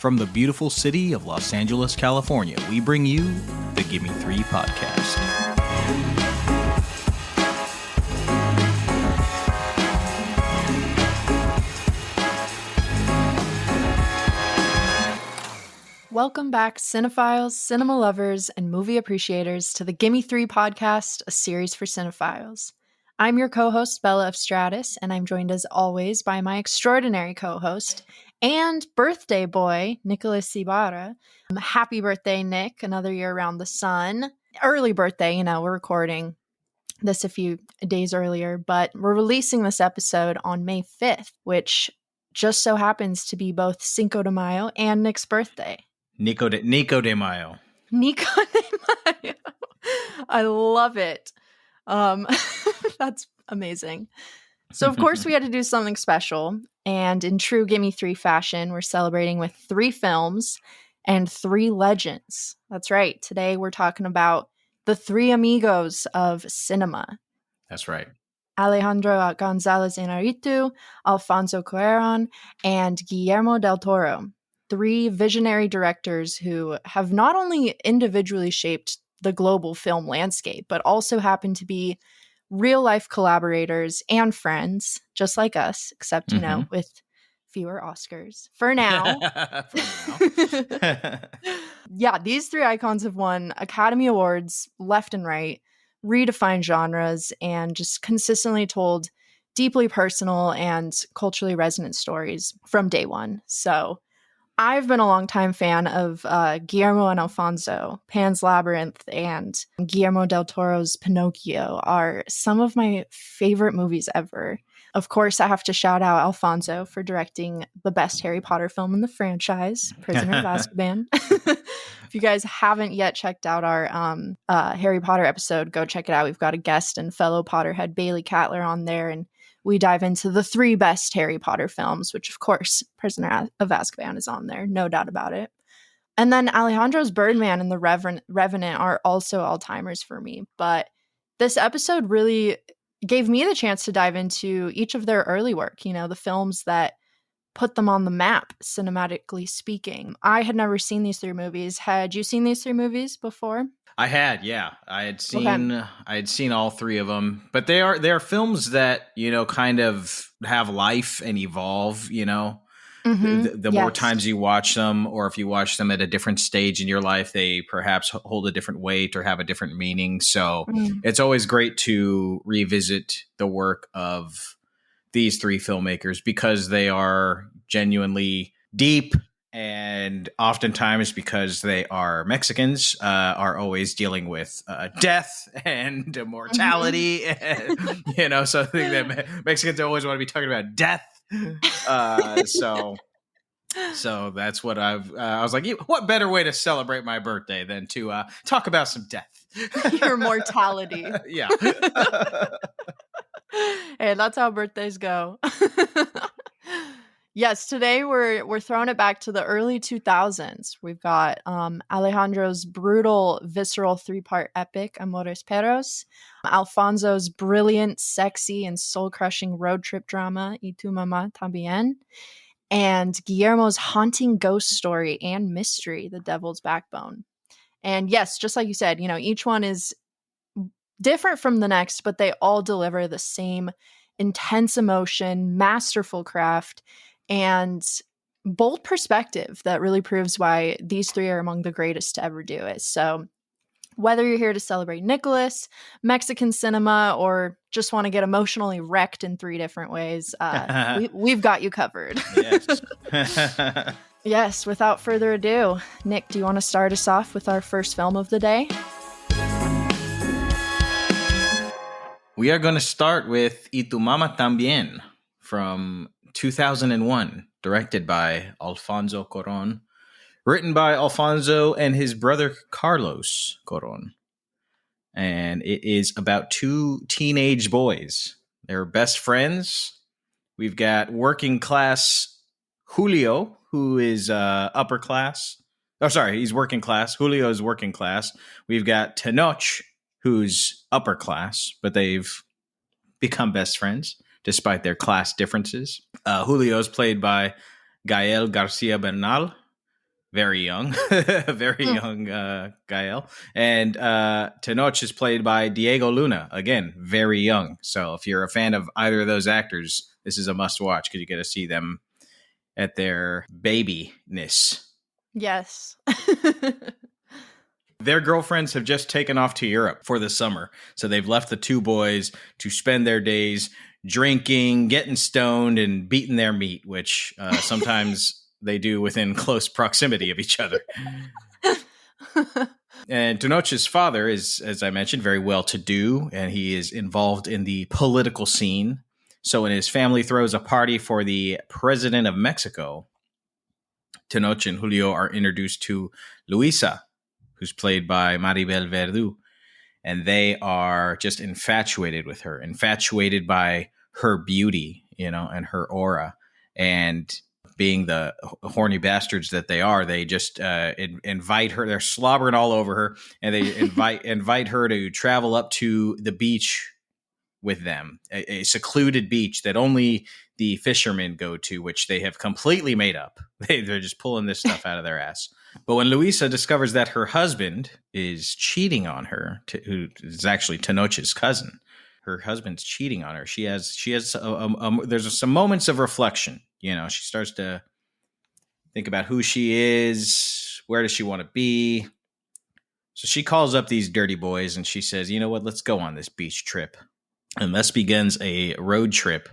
From the beautiful city of Los Angeles, California, we bring you the Gimme Three podcast. Welcome back, cinephiles, cinema lovers, and movie appreciators to the Gimme Three podcast, a series for cinephiles. I'm your co-host, Bella of Stratus, and I'm joined as always by my extraordinary co-host and birthday boy, Nicholas Ibarra. Happy birthday, Nick. Another year around the sun. Early birthday, we're recording this a few days earlier, but we're releasing this episode on May 5th, which just so happens to be both Cinco de Mayo and Nick's birthday. Nico de Mayo. Nico de Mayo. I love it. That's amazing. So, of course, we had to do something special. And in true Gimme Three fashion, we're celebrating with 3 films and 3 legends. That's right. Today, we're talking about the 3 amigos of cinema. That's right. Alejandro González Iñárritu, Alfonso Cuarón, and Guillermo Del Toro. 3 visionary directors who have not only individually shaped the global film landscape, but also happen to be real-life collaborators and friends, just like us, except, with fewer Oscars. For now. Yeah, these 3 icons have won Academy Awards left and right, redefined genres, and just consistently told deeply personal and culturally resonant stories from day one. So I've been a longtime fan of Guillermo and Alfonso. Pan's Labyrinth and Guillermo del Toro's Pinocchio are some of my favorite movies ever. Of course, I have to shout out Alfonso for directing the best Harry Potter film in the franchise, Prisoner of Azkaban. If you guys haven't yet checked out our Harry Potter episode, go check it out. We've got a guest and fellow Potterhead Bailey Catler on there, and we dive into the 3 best Harry Potter films, which, of course, Prisoner of Azkaban is on there. No doubt about it. And then Alejandro's Birdman and The Revenant are also all-timers for me. But this episode really gave me the chance to dive into each of their early work, the films that put them on the map, cinematically speaking. I had never seen these 3 movies. Had you seen these 3 movies before? I had, yeah. I had seen all 3 of them, but they are films that, kind of have life and evolve, the more times you watch them, or if you watch them at a different stage in your life, they perhaps hold a different weight or have a different meaning. So it's always great to revisit the work of these 3 filmmakers because they are genuinely deep. And oftentimes, because they are Mexicans, are always dealing with death and mortality. And, so I think that Mexicans always want to be talking about death. So that's what I was like, what better way to celebrate my birthday than to talk about some death? Your mortality. Yeah. Hey, that's how birthdays go. Yes, today we're throwing it back to the early 2000s. We've got Alejandro's brutal, visceral 3-part epic, Amores Perros, Alfonso's brilliant, sexy, and soul-crushing road trip drama, Y tu mamá también, and Guillermo's haunting ghost story and mystery, The Devil's Backbone. And yes, just like you said, each one is different from the next, but they all deliver the same intense emotion, masterful craft, and bold perspective that really proves why these 3 are among the greatest to ever do it. So whether you're here to celebrate Nicholas, Mexican cinema, or just want to get emotionally wrecked in 3 different ways, we've got you covered. Yes. Yes, without further ado, Nick, do you want to start us off with our first film of the day? We are going to start with Y tu mamá también from 2001, directed by Alfonso Cuarón, written by Alfonso and his brother Carlos Cuarón. And it is about 2 teenage boys. They're best friends. We've got working class Julio, who is upper class. Oh, sorry, he's working class. Julio is working class. We've got Tenoch, who's upper class, but they've become best friends despite their class differences. Julio is played by Gael Garcia Bernal, very young, very young Gael. And Tenoch is played by Diego Luna, again, very young. So if you're a fan of either of those actors, this is a must watch because you get to see them at their babyness. Yes. Their girlfriends have just taken off to Europe for the summer. So they've left the two boys to spend their days drinking, getting stoned, and beating their meat, which sometimes they do within close proximity of each other. And Tenoch's father is, as I mentioned, very well-to-do, and he is involved in the political scene. So when his family throws a party for the president of Mexico, Tenoch and Julio are introduced to Luisa, who's played by Maribel Verdú. And they are just infatuated with her, infatuated by her beauty, and her aura. And being the horny bastards that they are, they just invite her. They're slobbering all over her, and they invite her to travel up to the beach with them, a secluded beach that only the fishermen go to, which they have completely made up. They're just pulling this stuff out of their ass. But when Luisa discovers that her husband is cheating on her, who is actually Tenoch's cousin, her husband's cheating on her. She has there's some moments of reflection. She starts to think about who she is, where does she want to be. So she calls up these dirty boys and she says, you know what, let's go on this beach trip. And thus begins a road trip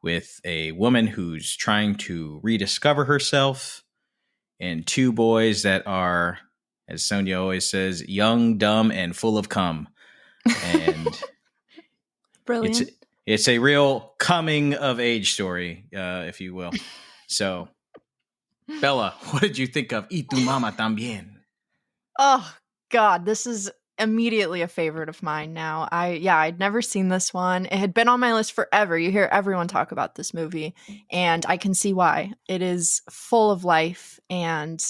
with a woman who's trying to rediscover herself and two boys that are, as Sonia always says, young, dumb, and full of cum. And brilliant. It's a real coming of age story, if you will. So, Bella, what did you think of Y tu mamá también? Oh, God, this is immediately a favorite of mine now. I'd never seen this one. It had been on my list forever. You hear everyone talk about this movie, and I can see why. It is full of life and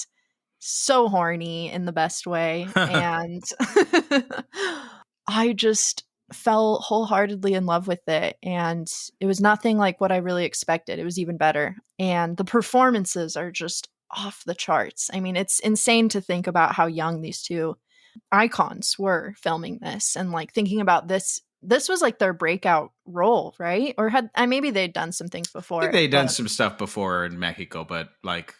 so horny in the best way. And I just fell wholeheartedly in love with it, and it was nothing like what I really expected. It was even better, and the performances are just off the charts. I mean, it's insane to think about how young these two icons were filming this, and like thinking about this was like their breakout role, right? Or maybe they'd done some things before. I think they'd done some stuff before in Mexico, but like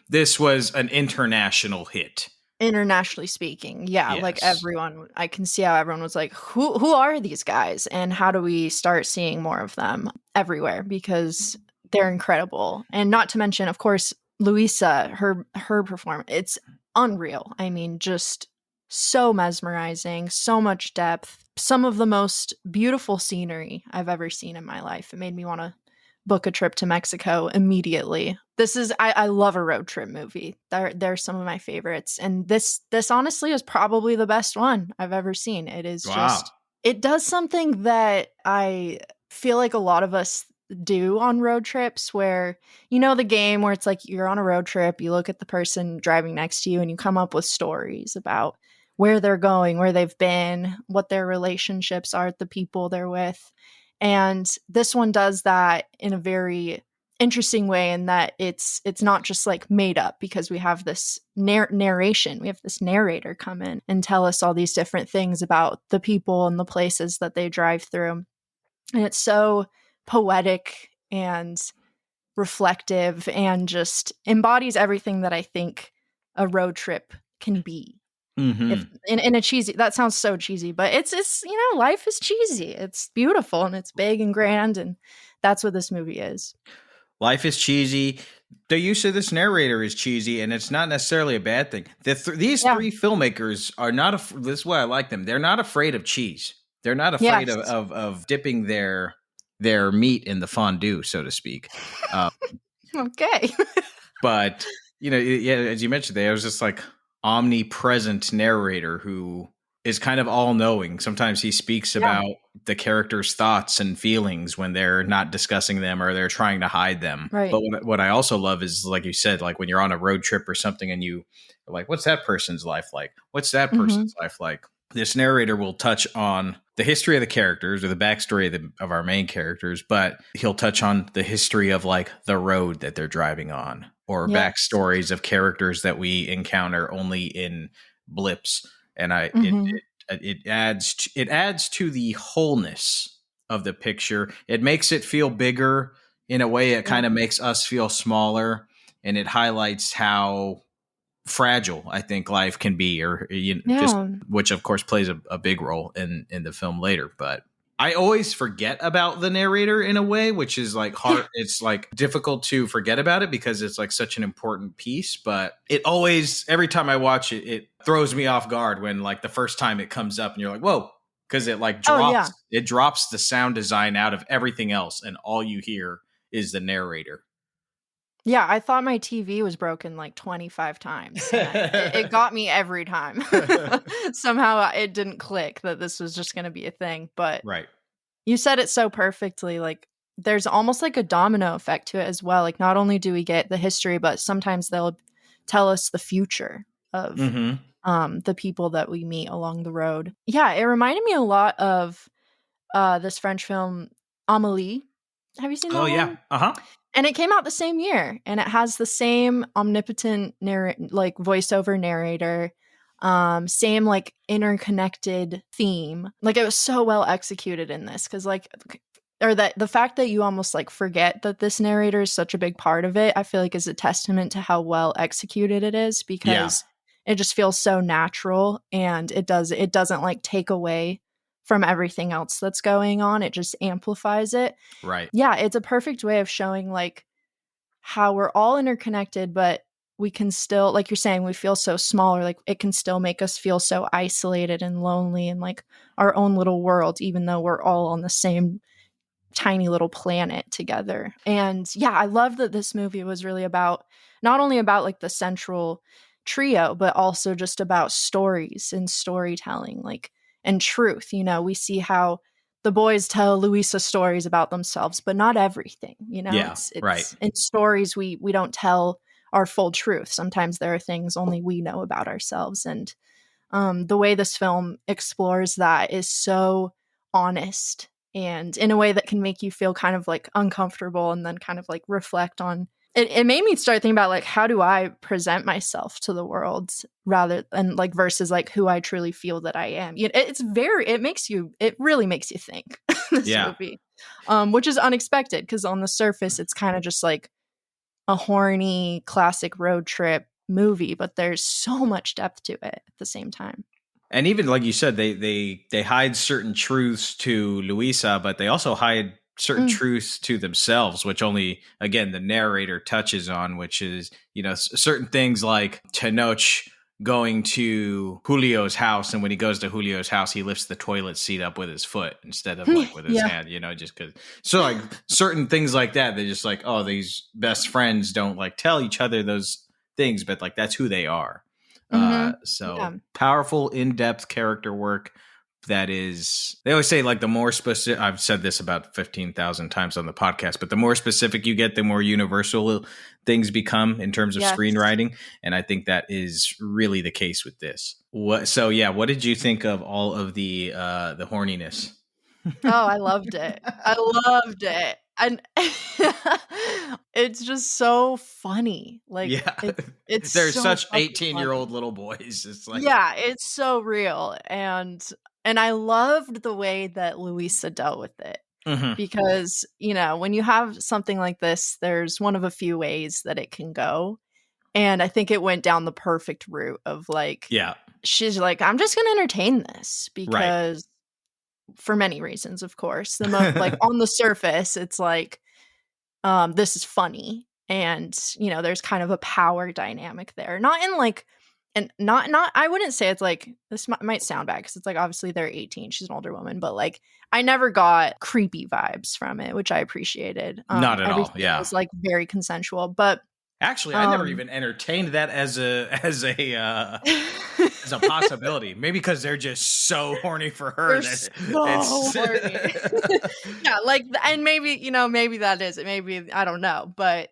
this was an international hit. Internationally speaking, yeah, yes. Like everyone, I can see how everyone was like, who are these guys, and how do we start seeing more of them everywhere, because they're incredible. And not to mention, of course, Luisa, her performance, it's unreal. I mean, just so mesmerizing, so much depth, some of the most beautiful scenery I've ever seen in my life. It made me want to book a trip to Mexico immediately. I love a road trip movie. They're some of my favorites. And this honestly is probably the best one I've ever seen. It is just, it does something that I feel like a lot of us do on road trips, where, the game where it's like you're on a road trip, you look at the person driving next to you and you come up with stories about where they're going, where they've been, what their relationships are, the people they're with. And this one does that in a very interesting way, in that it's not just like made up, because we have this narration. We have this narrator come in and tell us all these different things about the people and the places that they drive through. And it's so poetic and reflective and just embodies everything that I think a road trip can be. Mm-hmm. If in a cheesy, that sounds so cheesy, but it's life is cheesy. It's beautiful and it's big and grand, and that's what this movie is. Life is cheesy. The use of this narrator is cheesy, and it's not necessarily a bad thing. These three filmmakers are not. This is why I like them. They're not afraid of cheese. They're not afraid of dipping their meat in the fondue, so to speak. Okay, but as you mentioned, there's just like omnipresent narrator who is kind of all-knowing. Sometimes he speaks about the character's thoughts and feelings when they're not discussing them or they're trying to hide them. Right. But what I also love is, like you said, like when you're on a road trip or something and you are like, what's that person's life like? What's that person's life like? This narrator will touch on the history of the characters or the backstory of our main characters, but he'll touch on the history of like the road that they're driving on, or backstories of characters that we encounter only in blips. And it adds to the wholeness of the picture. It makes it feel bigger in a way. It kind of makes us feel smaller, and it highlights how fragile I think life can be, or just, which of course plays a big role in the film later. But I always forget about the narrator in a way, which is like hard. It's like difficult to forget about it because it's like such an important piece, but it always, every time I watch it, it throws me off guard when like the first time it comes up and you're like, whoa, because it like drops, it drops the sound design out of everything else. And all you hear is the narrator. Yeah, I thought my TV was broken like 25 times. It got me every time. Somehow it didn't click that this was just going to be a thing. But you said it so perfectly. Like there's almost like a domino effect to it as well. Like not only do we get the history, but sometimes they'll tell us the future of the people that we meet along the road. Yeah, it reminded me a lot of this French film, Amélie. Have you seen that one? Yeah. And it came out the same year, and it has the same omnipotent voiceover narrator, same like interconnected theme. Like it was so well executed in this, because the fact that you almost like forget that this narrator is such a big part of it, I feel like is a testament to how well executed it is, because it just feels so natural, and it doesn't like take away from everything else that's going on. It just amplifies it. Right. Yeah, it's a perfect way of showing like how we're all interconnected, but we can still, like you're saying, we feel so small, or like it can still make us feel so isolated and lonely in like our own little world, even though we're all on the same tiny little planet together. And yeah, I love that this movie was really about, not only about like the central trio, but also just about stories and storytelling, like, and truth. You know, we see how the boys tell Louisa stories about themselves, but not everything, you know. It's right. In stories we don't tell our full truth. Sometimes there are things only we know about ourselves. And the way this film explores that is so honest, and in a way that can make you feel kind of like uncomfortable, and then kind of like reflect on it. It made me start thinking about like, how do I present myself to the world, rather than like versus like who I truly feel that I am. You know, it really makes you think, this movie, which is unexpected, because on the surface it's kind of just like a horny classic road trip movie, but there's so much depth to it at the same time. And even like you said, they hide certain truths to Louisa, but they also hide certain truths to themselves, which only, again, the narrator touches on, which is, you know, certain things like Tenoch going to Julio's house, and when he goes to Julio's house, he lifts the toilet seat up with his foot instead of like with his hand, you know, just because. So like certain things like that, they're just like, oh, these best friends don't like tell each other those things, but like that's who they are. Powerful, in-depth character work. That is, they always say like the more specific, I've said this about 15,000 times on the podcast, but the more specific you get, the more universal things become in terms of screenwriting. And I think that is really the case with this. What did you think of all of the horniness? Oh, I loved it. And it's just so funny. Like, it's they're so such 18-year-old little boys. It's like, it's so real. And I loved the way that Louisa dealt with it. Because, you know, when you have something like this, there's one of a few ways that it can go. And I think it went down the perfect route of like, she's like, I'm just going to entertain this, because for many reasons, of course, like on the surface, it's like, this is funny. And, you know, there's kind of a power dynamic there, not in like, and not, I wouldn't say it's like, this might sound bad, because it's like, obviously they're 18, she's an older woman, but like, I never got creepy vibes from it, which I appreciated. Not at all. Yeah. It was like very consensual, but actually, I never even entertained that as a possibility. Maybe because they're just so horny for her. Horny. Yeah, like, and maybe, you know, maybe that is it. Maybe, I don't know, but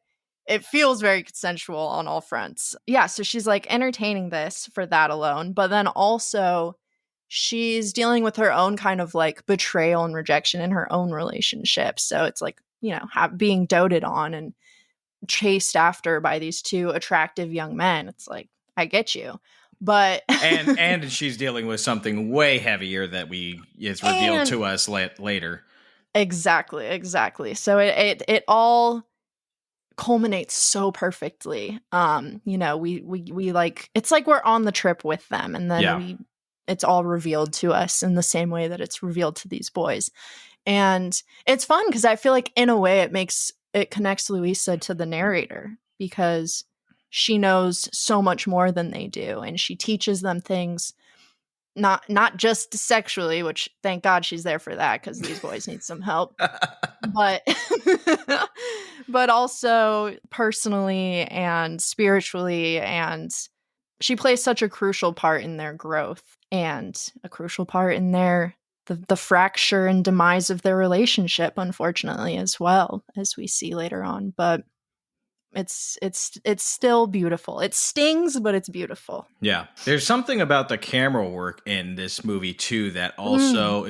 it feels very consensual on all fronts. Yeah, so she's like entertaining this for that alone, but then also she's dealing with her own kind of like betrayal and rejection in her own relationship. So it's like, being doted on and chased after by these two attractive young men. It's like, I get you. But and she's dealing with something way heavier that is revealed to us later. Exactly. So it all culminates so perfectly. We like, it's like we're on the trip with them, and then it's all revealed to us in the same way that it's revealed to these boys. And it's fun because I feel like in a way it connects Louisa to the narrator, because she knows so much more than they do, and she teaches them things, not just sexually, which thank God she's there for that, because these boys need some help, but but also personally and spiritually, and she plays such a crucial part in their growth and a crucial part in the fracture and demise of their relationship, unfortunately, as well, as we see later on. But it's still beautiful. It stings, but it's beautiful. Yeah. There's something about the camera work in this movie too that also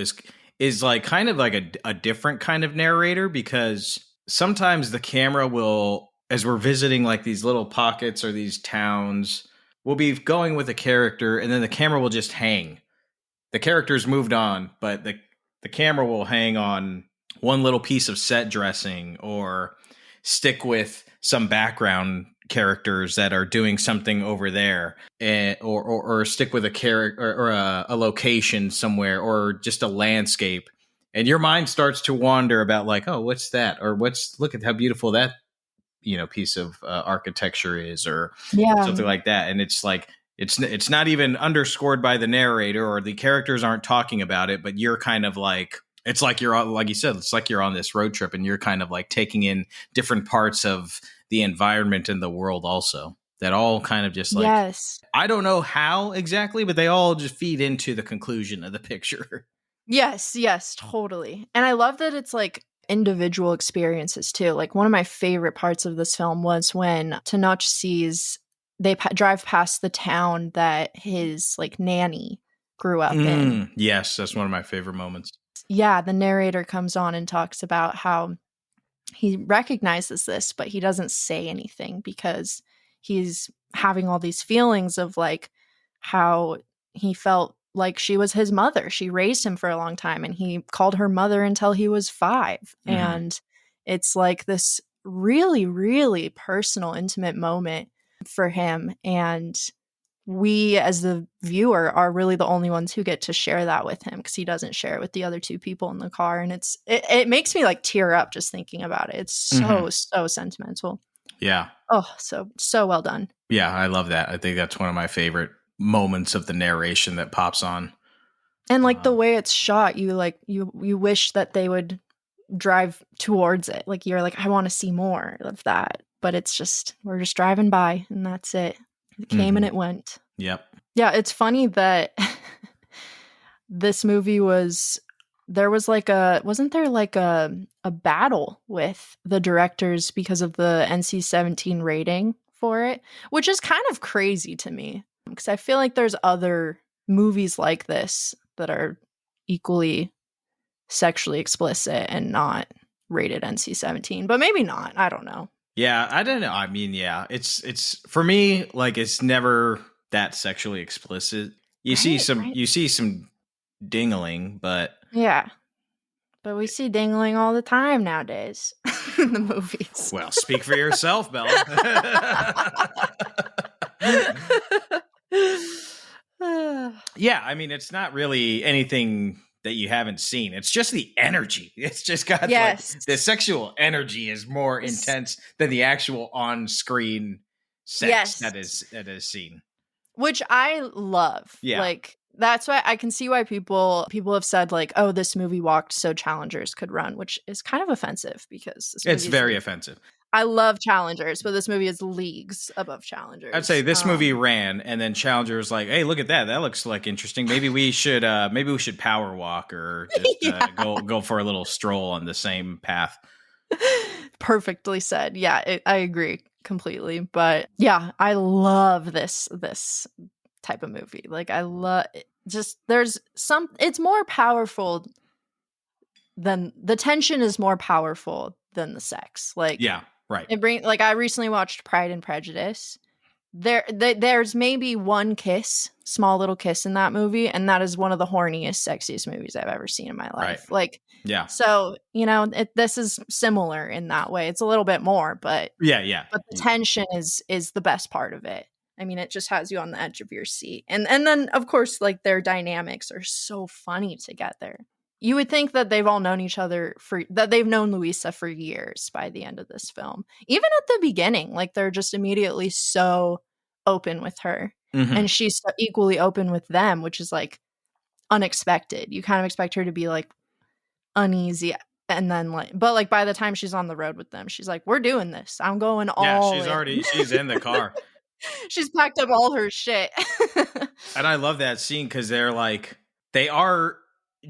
is like kind of like a different kind of narrator, because sometimes the camera will, as we're visiting like these little pockets or these towns, we'll be going with a character and then the camera will just hang. The character's moved on, but the camera will hang on one little piece of set dressing, or stick with some background characters that are doing something over there, or stick with a character or a location somewhere, or just a landscape. And your mind starts to wander about like, oh, what's that? Or look at how beautiful that, piece of architecture is, or something like that. And it's like, it's not even underscored by the narrator, or the characters aren't talking about it, but you're kind of like, it's like you're on, like you said, it's like you're on this road trip and you're kind of like taking in different parts of the environment and the world also, that all kind of just like, I don't know how exactly, but they all just feed into the conclusion of the picture. Yes, totally. And I love that it's like individual experiences too. Like one of my favorite parts of this film was when Tenoch sees they drive past the town that his like nanny grew up in. Yes, that's one of my favorite moments. Yeah, the narrator comes on and talks about how he recognizes this, but he doesn't say anything because he's having all these feelings of like how he felt like she was his mother. She raised him for a long time and he called her mother until he was 5. Mm-hmm. And it's like this really, really personal, intimate moment for him. And we as the viewer are really the only ones who get to share that with him, because he doesn't share it with the other 2 people in the car. And it makes me like tear up just thinking about it. It's so sentimental. Yeah. Oh, so well done. Yeah, I love that. I think that's one of my favorite moments of the narration that pops on. And like the way it's shot, you wish that they would drive towards it. Like you're like, I want to see more of that. But it's just, we're just driving by and that's it. It came and it went. Yep. Yeah, it's funny that this movie wasn't there like a battle with the directors because of the NC-17 rating for it, which is kind of crazy to me, because I feel like there's other movies like this that are equally sexually explicit and not rated NC-17, but maybe not. I don't know. Yeah, I don't know. I mean, yeah, it's for me, like, it's never that sexually explicit. You see some dingling, but yeah, but we see dingling all the time nowadays in the movies. Well, speak for yourself, Bella. Yeah, I mean, it's not really anything that you haven't seen. It's just the energy. It's just got like the sexual energy is more intense than the actual on-screen sex that is seen. Which I love. Yeah. Like that's why I can see why people have said like, oh, this movie walked so Challengers could run, which is kind of offensive because it's very offensive. I love Challengers, but this movie is leagues above Challengers. I'd say this movie ran, and then Challengers like, hey, look at that. That looks like interesting. Maybe we should power walk or just go for a little stroll on the same path. Perfectly said. Yeah, I agree completely. But yeah, I love this type of movie. Like just there's some, it's more powerful than, the tension is more powerful than the sex. Like, yeah, right. Like, I recently watched Pride and Prejudice. There's maybe one kiss, small little kiss in that movie, and that is one of the horniest, sexiest movies I've ever seen in my life. Right. Like, yeah. So, you know, this is similar in that way. It's a little bit more, but yeah. But the tension is the best part of it. I mean, it just has you on the edge of your seat. And then, of course, like, their dynamics are so funny together. You would think that they've all known each other that they've known Louisa for years by the end of this film. Even at the beginning, like, they're just immediately so open with her. Mm-hmm. And she's so equally open with them, which is like unexpected. You kind of expect her to be like uneasy. And then but like by the time she's on the road with them, she's like, we're doing this. I'm going all in. She's in the car. She's packed up all her shit. And I love that scene because they are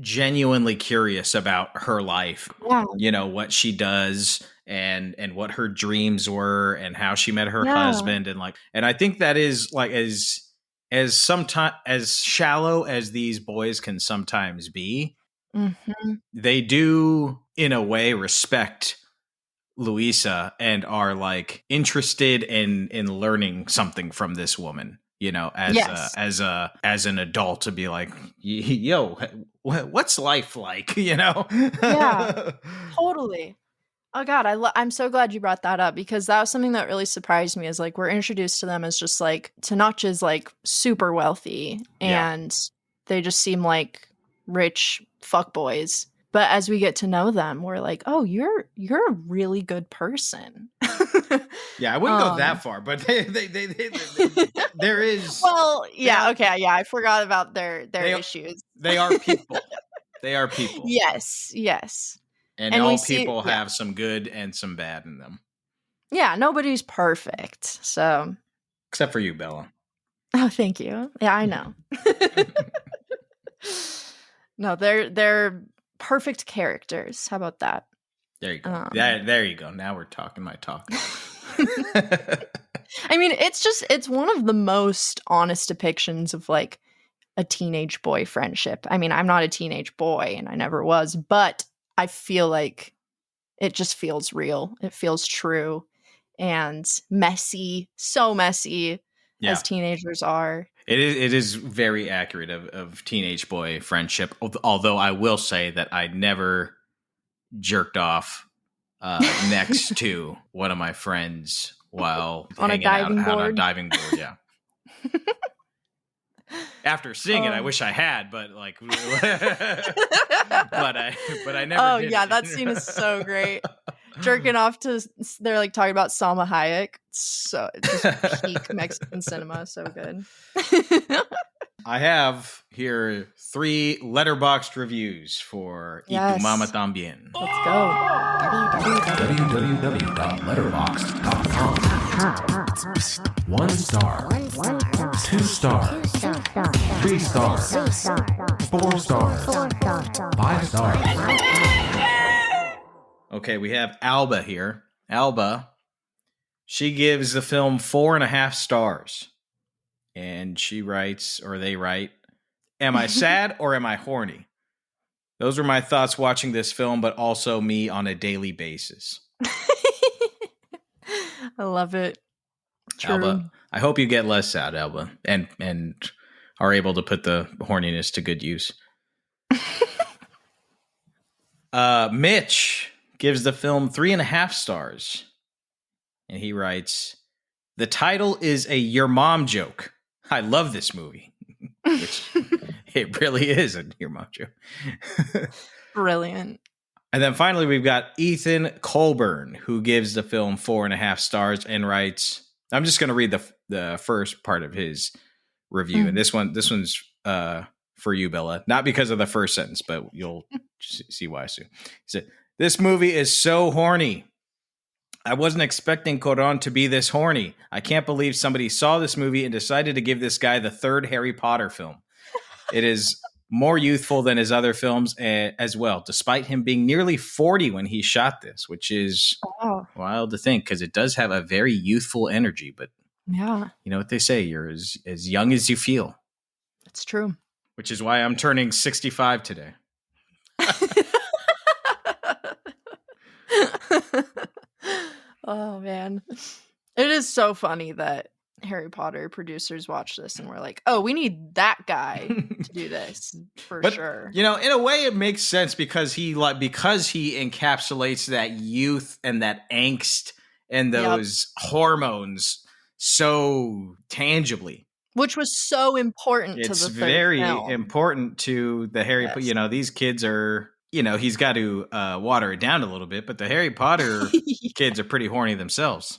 genuinely curious about her life. Yeah. You know, what she does and what her dreams were and how she met her husband. And I think that is like as shallow as these boys can sometimes be. Mm-hmm. They do, in a way, respect Louisa and are like interested in learning something from this woman, you know, as an adult, to be like, yo, what's life like, you know? Yeah, totally. Oh God, I'm so glad you brought that up, because that was something that really surprised me. Is like, we're introduced to them as just like Tenoch's like super wealthy, and they just seem like rich fuckboys. But as we get to know them, we're like, oh, you're a really good person. Yeah, I wouldn't go that far, but they there is. Well, yeah, okay, yeah, I forgot about their issues. They are people. They are people. Yes. And all people have some good and some bad in them. Yeah, nobody's perfect. So, except for you, Bella. Oh, thank you. Yeah, I know. No, they're perfect characters. How about that? There you go. There you go. Now we're talking my talk. I mean, it's one of the most honest depictions of like a teenage boy friendship. I mean, I'm not a teenage boy and I never was, but I feel like it just feels real. It feels true and messy, so messy as teenagers are. It is very accurate of teenage boy friendship. Although I will say that I never jerked off next to one of my friends while on hanging out on a diving board. Yeah. After seeing it, I wish I had, but like, but I never. Oh did yeah, it. That scene is so great. Jerking off to, they're like talking about Salma Hayek. So just peak Mexican cinema, so good. I have here 3 letterboxed reviews for Y Tu Mama También. Let's go. www.letterboxd.com. 1 star. 2 stars. 3 stars. 4 stars. 5 stars. Okay, we have Alba here. Alba, she gives the film 4.5 stars. And she writes, or they write, am I sad or am I horny? Those were my thoughts watching this film, but also me on a daily basis. I love it. True. Alba, I hope you get less sad, Alba, and are able to put the horniness to good use. Mitch gives the film 3.5 stars. And he writes, the title is a Your Mom joke. I love this movie. Which it really is a Your Mom joke. Brilliant. And then finally, we've got Ethan Colburn, who gives the film 4.5 stars and writes, I'm just going to read the first part of his review. And this one's for you, Bella. Not because of the first sentence, but you'll see why soon. He said, this movie is so horny. I wasn't expecting Cuarón to be this horny. I can't believe somebody saw this movie and decided to give this guy the 3rd Harry Potter film. It is more youthful than his other films as well, despite him being nearly 40 when he shot this, which is wild to think because it does have a very youthful energy. But yeah, you know what they say, you're as young as you feel. It's true. Which is why I'm turning 65 today. Oh, man. It is so funny that Harry Potter producers watch this and we're like, oh, we need that guy to do this for sure. You know, in a way it makes sense because he encapsulates that youth and that angst and those hormones so tangibly. Which was so important to the third very film. important to the Harry Potter. You know, these kids are, you know, he's got to water it down a little bit, but the Harry Potter kids are pretty horny themselves.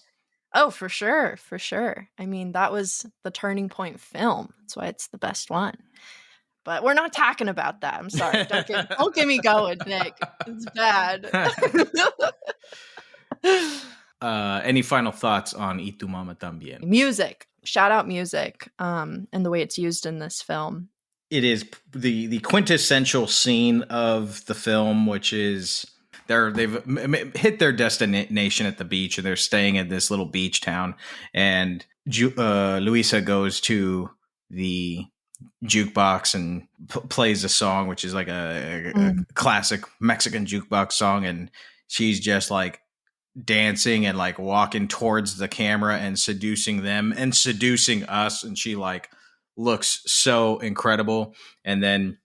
Oh, for sure. For sure. I mean, that was the turning point film. That's why it's the best one. But we're not talking about that. I'm sorry. Don't get me going, Nick. It's bad. Any final thoughts on Y tu mamá también? Music. Shout out music and the way it's used in this film. It is the quintessential scene of the film, which is they've hit their destination at the beach and they're staying at this little beach town. And Luisa goes to the jukebox and plays a song, which is like a classic Mexican jukebox song. And she's just like dancing and like walking towards the camera and seducing them and seducing us. And she like looks so incredible. And then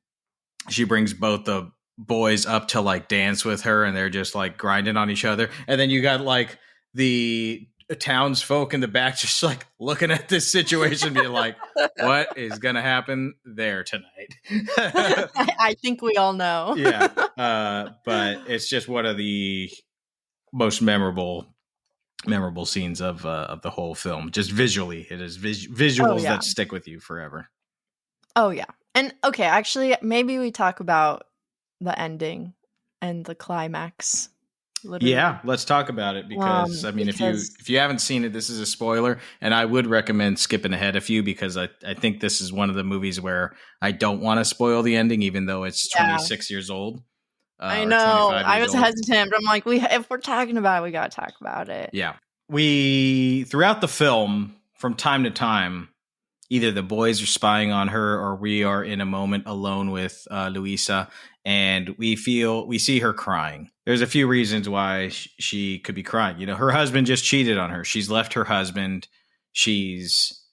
she brings both the boys up to like dance with her and they're just like grinding on each other. And then you got like the townsfolk in the back just like looking at this situation being like, what is gonna happen there tonight? I think we all know. Yeah. But it's just one of the most memorable scenes of the whole film. Just visually, it is visuals that stick with you forever. Oh yeah. And okay, actually maybe we talk about the ending and the climax. Literally. Yeah, let's talk about it because I mean, if you haven't seen it, this is a spoiler, and I would recommend skipping ahead a few because I think this is one of the movies where I don't want to spoil the ending, even though it's 26 years old. I know. I was hesitant, but I'm like, if we're talking about it, we got to talk about it. Yeah, we throughout the film, from time to time, either the boys are spying on her or we are in a moment alone with Luisa, and we see her crying. There's a few reasons why she could be crying. You know, her husband just cheated on her. She's left her husband. She's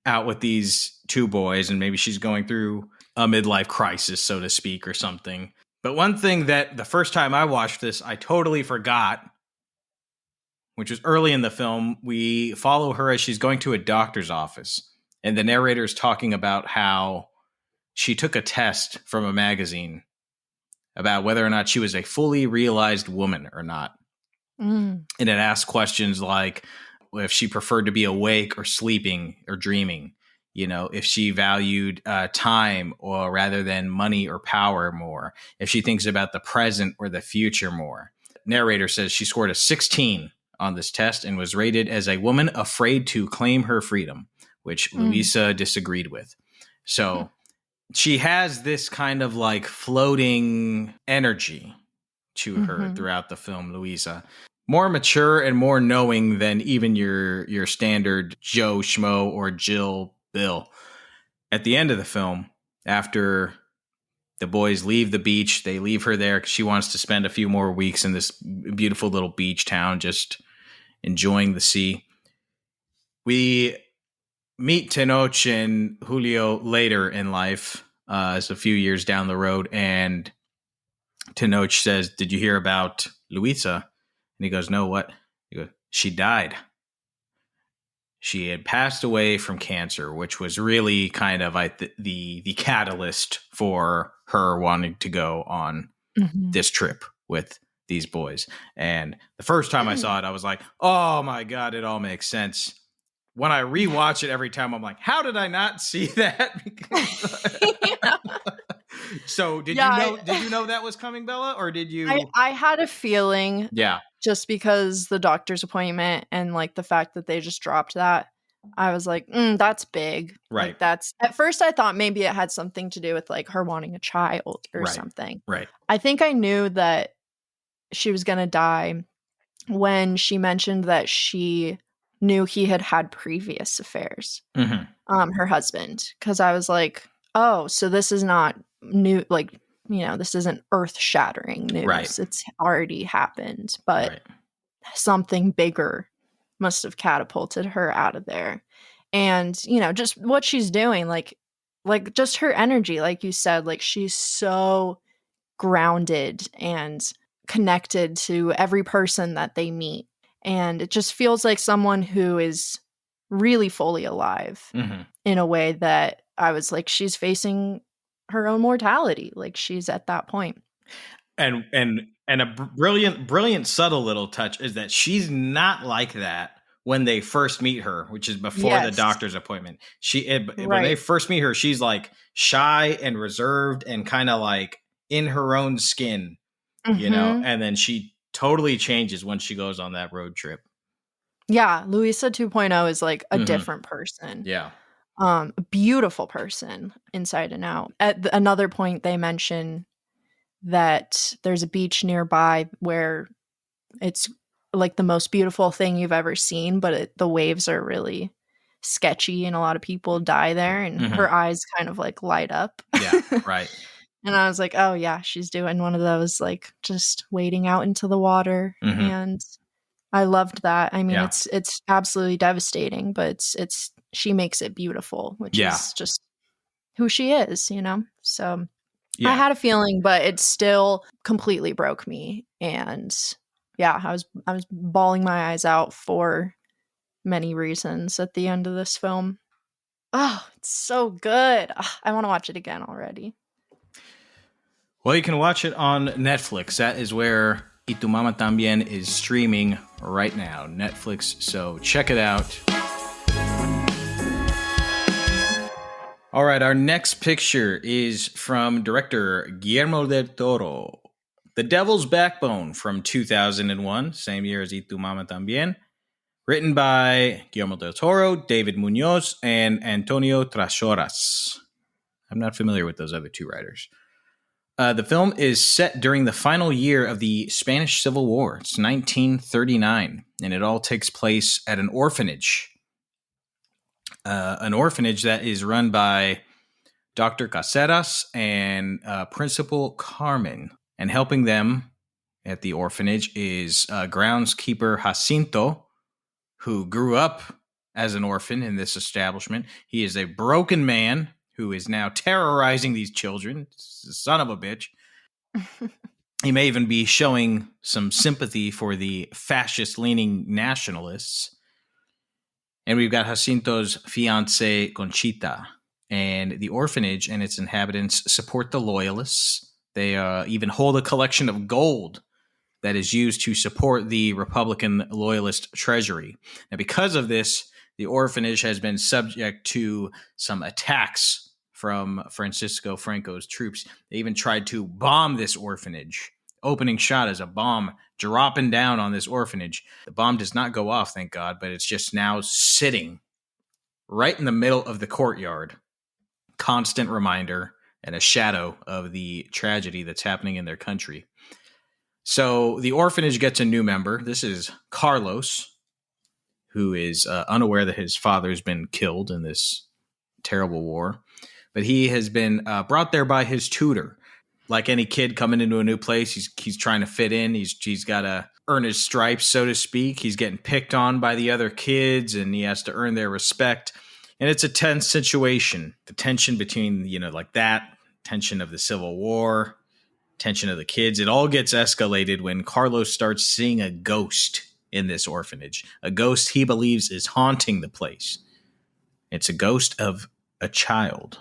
out with these two boys, and maybe she's going through a midlife crisis, so to speak, or something. But one thing that the first time I watched this, I totally forgot, which was early in the film, we follow her as she's going to a doctor's office. And the narrator is talking about how she took a test from a magazine about whether or not she was a fully realized woman or not. And it asked questions like if she preferred to be awake or sleeping or dreaming, you know, if she valued time or rather than money or power more, if she thinks about the present or the future more. Narrator says she scored a 16 on this test and was rated as a woman afraid to claim her freedom, which Luisa disagreed with. So she has this kind of like floating energy to her throughout the film, Luisa. More mature and more knowing than even your standard Joe Schmo or Jill Bill. At the end of the film, after the boys leave the beach, they leave her there because she wants to spend a few more weeks in this beautiful little beach town, just enjoying the sea. We meet Tenoch and Julio later in life, it's a few years down the road, and Tenoch says, "Did you hear about Luisa?" And he goes, "No, what?" He goes, "She died. She had passed away from cancer," which was really kind of the catalyst for her wanting to go on this trip with these boys. And the first time I saw it, I was like, "Oh my God, it all makes sense." When I rewatch it every time, I'm like, how did I not see that? So did you know that was coming, Bella? Or did you? I had a feeling. Yeah. Just because the doctor's appointment and like the fact that they just dropped that, I was like, that's big. Right. Like, that's at first I thought maybe it had something to do with like her wanting a child or something. Right. I think I knew that she was going to die when she mentioned that she knew he had previous affairs, her husband. Because I was like, oh, so this is not new, like, this isn't earth-shattering news. Right. It's already happened, but something bigger must have catapulted her out of there. And, just what she's doing, like just her energy, like you said, like she's so grounded and connected to every person that they meet. And it just feels like someone who is really fully alive in a way that I was like, she's facing her own mortality. Like she's at that point. And a brilliant subtle little touch is that she's not like that when they first meet her, which is before the doctor's appointment. When they first meet her, she's like shy and reserved and kind of like in her own skin, and then she totally changes when she goes on that road trip. Yeah, Luisa 2.0 is like a different person. Yeah. A beautiful person inside and out. At another point, they mention that there's a beach nearby where it's like the most beautiful thing you've ever seen, but the waves are really sketchy and a lot of people die there, and her eyes kind of like light up. Yeah, right. And I was like, oh yeah, she's doing one of those, like just wading out into the water. And I loved that. I mean, it's absolutely devastating, but it's she makes it beautiful, which is just who she is, So I had a feeling, but it still completely broke me. And I was bawling my eyes out for many reasons at the end of this film. Oh, it's so good. I want to watch it again already. Well, you can watch it on Netflix. That is where Y Tu Mamá También is streaming right now. Netflix, so check it out. All right, our next picture is from director Guillermo Del Toro. The Devil's Backbone from 2001, same year as Y Tu Mamá También. Written by Guillermo Del Toro, David Munoz, and Antonio Trasoras. I'm not familiar with those other two writers. The film is set during the final year of the Spanish Civil War. It's 1939, and it all takes place at an orphanage. An orphanage that is run by Dr. Caceres and Principal Carmen. And helping them at the orphanage is groundskeeper Jacinto, who grew up as an orphan in this establishment. He is a broken man who is now terrorizing these children. Son of a bitch. He may even be showing some sympathy for the fascist-leaning nationalists. And we've got Jacinto's fiancée, Conchita. And the orphanage and its inhabitants support the loyalists. They even hold a collection of gold that is used to support the Republican loyalist treasury. Now, because of this, the orphanage has been subject to some attacks from Francisco Franco's troops. They even tried to bomb this orphanage. Opening shot is a bomb dropping down on this orphanage. The bomb does not go off, thank God, but it's just now sitting right in the middle of the courtyard. Constant reminder and a shadow of the tragedy that's happening in their country. So the orphanage gets a new member. This is Carlos, who is unaware that his father's been killed in this terrible war. But he has been brought there by his tutor. Like any kid coming into a new place, he's trying to fit in. He's got to earn his stripes, so to speak. He's getting picked on by the other kids, and he has to earn their respect. And it's a tense situation. The tension between, like that, tension of the Civil War, tension of the kids. It all gets escalated when Carlos starts seeing a ghost in this orphanage. A ghost he believes is haunting the place. It's a ghost of a child.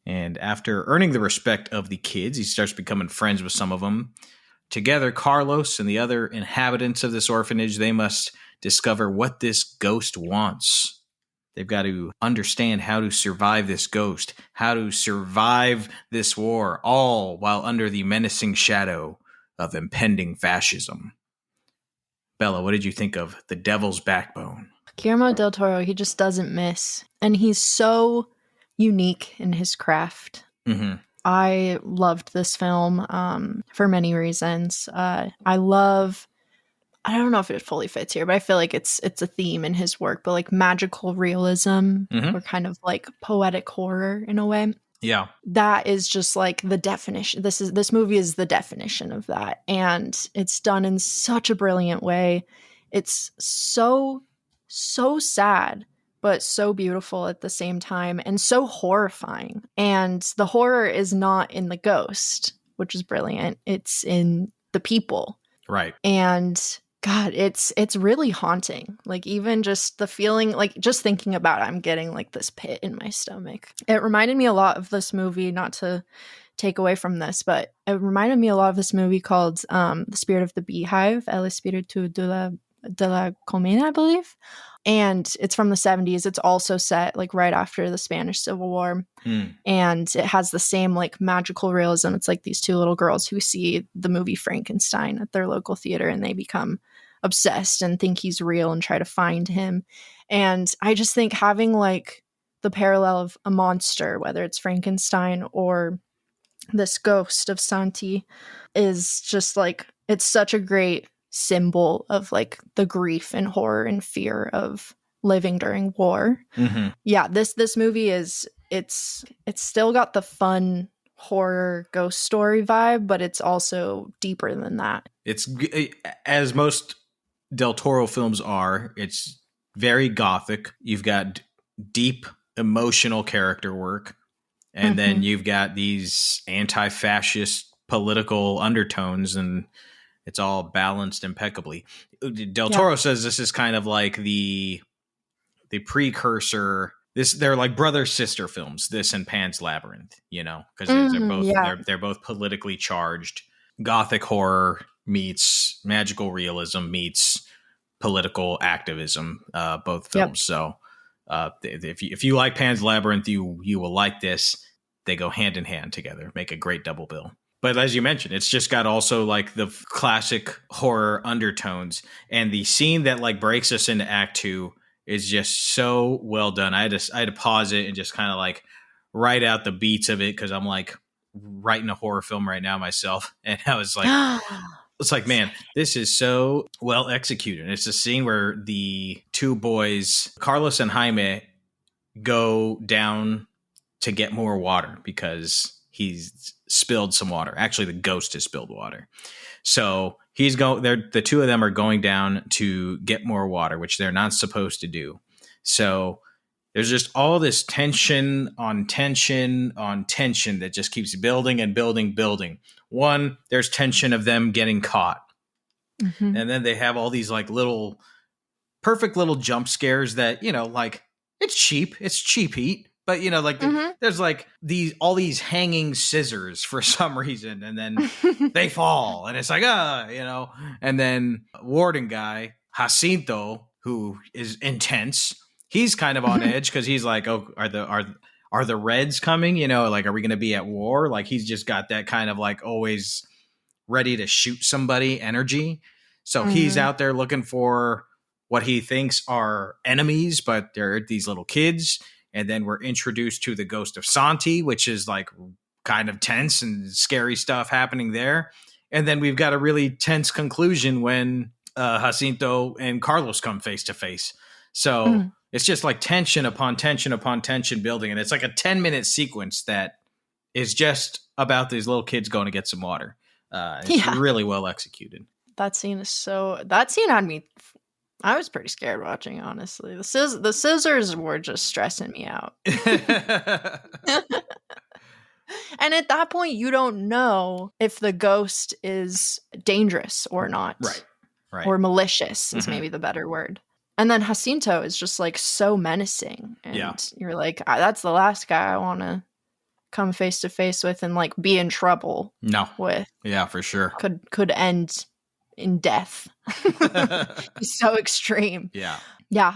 And after earning the respect of the kids, he starts becoming friends with some of them. Together, Carlos and the other inhabitants of this orphanage, they must discover what this ghost wants. They've got to understand how to survive this ghost, how to survive this war, all while under the menacing shadow of impending fascism. Bella, what did you think of The Devil's Backbone? Guillermo del Toro, he just doesn't miss. And he's so unique in his craft. Mm-hmm. I loved this film for many reasons. I don't know if it fully fits here, but I feel like it's a theme in his work, but like magical realism or kind of like poetic horror in a way. Yeah. That is just like the definition. This movie is the definition of that. And it's done in such a brilliant way. It's so sad, but so beautiful at the same time, and so horrifying. And the horror is not in the ghost, which is brilliant. It's in the people. Right. And God, it's really haunting. Like, even just the feeling, like, just thinking about it, I'm getting like this pit in my stomach. It reminded me a lot of this movie, not to take away from this, but it reminded me a lot of this movie called The Spirit of the Beehive, El Espíritu de la Colmena, I believe. And it's from the 70s. It's also set like right after the Spanish Civil War. And it has the same like magical realism. It's like these two little girls who see the movie Frankenstein at their local theater, and they become obsessed and think he's real and try to find him. And I just think having like the parallel of a monster, whether it's Frankenstein or this ghost of Santi, is just like, it's such a great symbol of like the grief and horror and fear of living during war. Yeah, this movie is, it's still got the fun horror ghost story vibe, but it's also deeper than that. It's, as most Del Toro films are, it's very gothic. You've got deep emotional character work, and then you've got these anti-fascist political undertones, and it's all balanced impeccably. Del Toro says this is kind of like the precursor. They're like brother sister films. This and Pan's Labyrinth, you know, because they're both politically charged. Gothic horror meets magical realism meets political activism. Both films. So if you like Pan's Labyrinth, you will like this. They go hand in hand together, make a great double bill. But as you mentioned, it's just got also like the classic horror undertones, and the scene that like breaks us into Act 2 is just so well done. I had to pause it and just kind of like write out the beats of it, because I'm like writing a horror film right now myself, and I was like, it's like, man, this is so well executed. It's a scene where the two boys, Carlos and Jaime, go down to get more water because he's spilled some water. Actually, the ghost has spilled water. So the two of them are going down to get more water, which they're not supposed to do. So there's just all this tension on tension on tension that just keeps building and building. One, there's tension of them getting caught. And then they have all these like perfect little jump scares that, you know, like it's cheap heat. But, you know, like there's like all these hanging scissors for some reason, and then they fall, and it's like, you know. And then warden guy, Jacinto, who is intense, he's kind of on edge because he's like, oh, are the Reds coming? You know, like, are we going to be at war? Like, he's just got that kind of like always ready to shoot somebody energy. So he's out there looking for what he thinks are enemies, but they're these little kids. And then we're introduced to the ghost of Santi, which is like kind of tense and scary stuff happening there. And then we've got a really tense conclusion when Jacinto and Carlos come face to face. So it's just like tension upon tension upon tension building. And it's like a 10-minute sequence that is just about these little kids going to get some water. It's really well executed. That scene had me. I was pretty scared watching, honestly. The scissors were just stressing me out. And at that point, you don't know if the ghost is dangerous or not. Right. Or malicious is maybe the better word. And then Jacinto is just like so menacing. And you're like, that's the last guy I want to come face to face with and like be in trouble with. Yeah, for sure. Could end in death. It's so extreme. Yeah.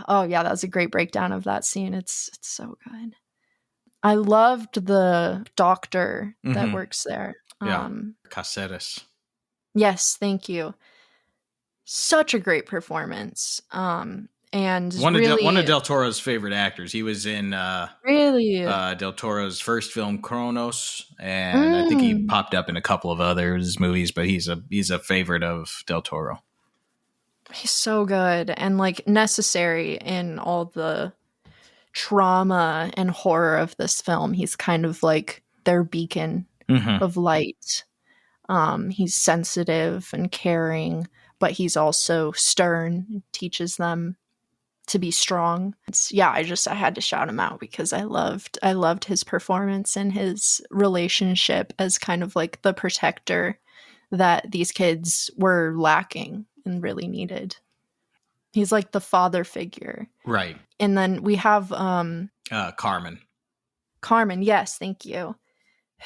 Oh yeah, that was a great breakdown of that scene. It's so good. I loved the doctor that works there. Caceres. Yes, thank you. Such a great performance. And one of Del Toro's favorite actors. He was in Del Toro's first film, Kronos, and I think he popped up in a couple of others movies, but he's a favorite of Del Toro. He's so good and like necessary in all the trauma and horror of this film. He's kind of like their beacon of light. He's sensitive and caring, but he's also stern, teaches them to be strong. I had to shout him out because I loved his performance and his relationship as kind of like the protector that these kids were lacking and really needed. He's like the father figure. Right. And then we have Carmen. Carmen, yes, thank you.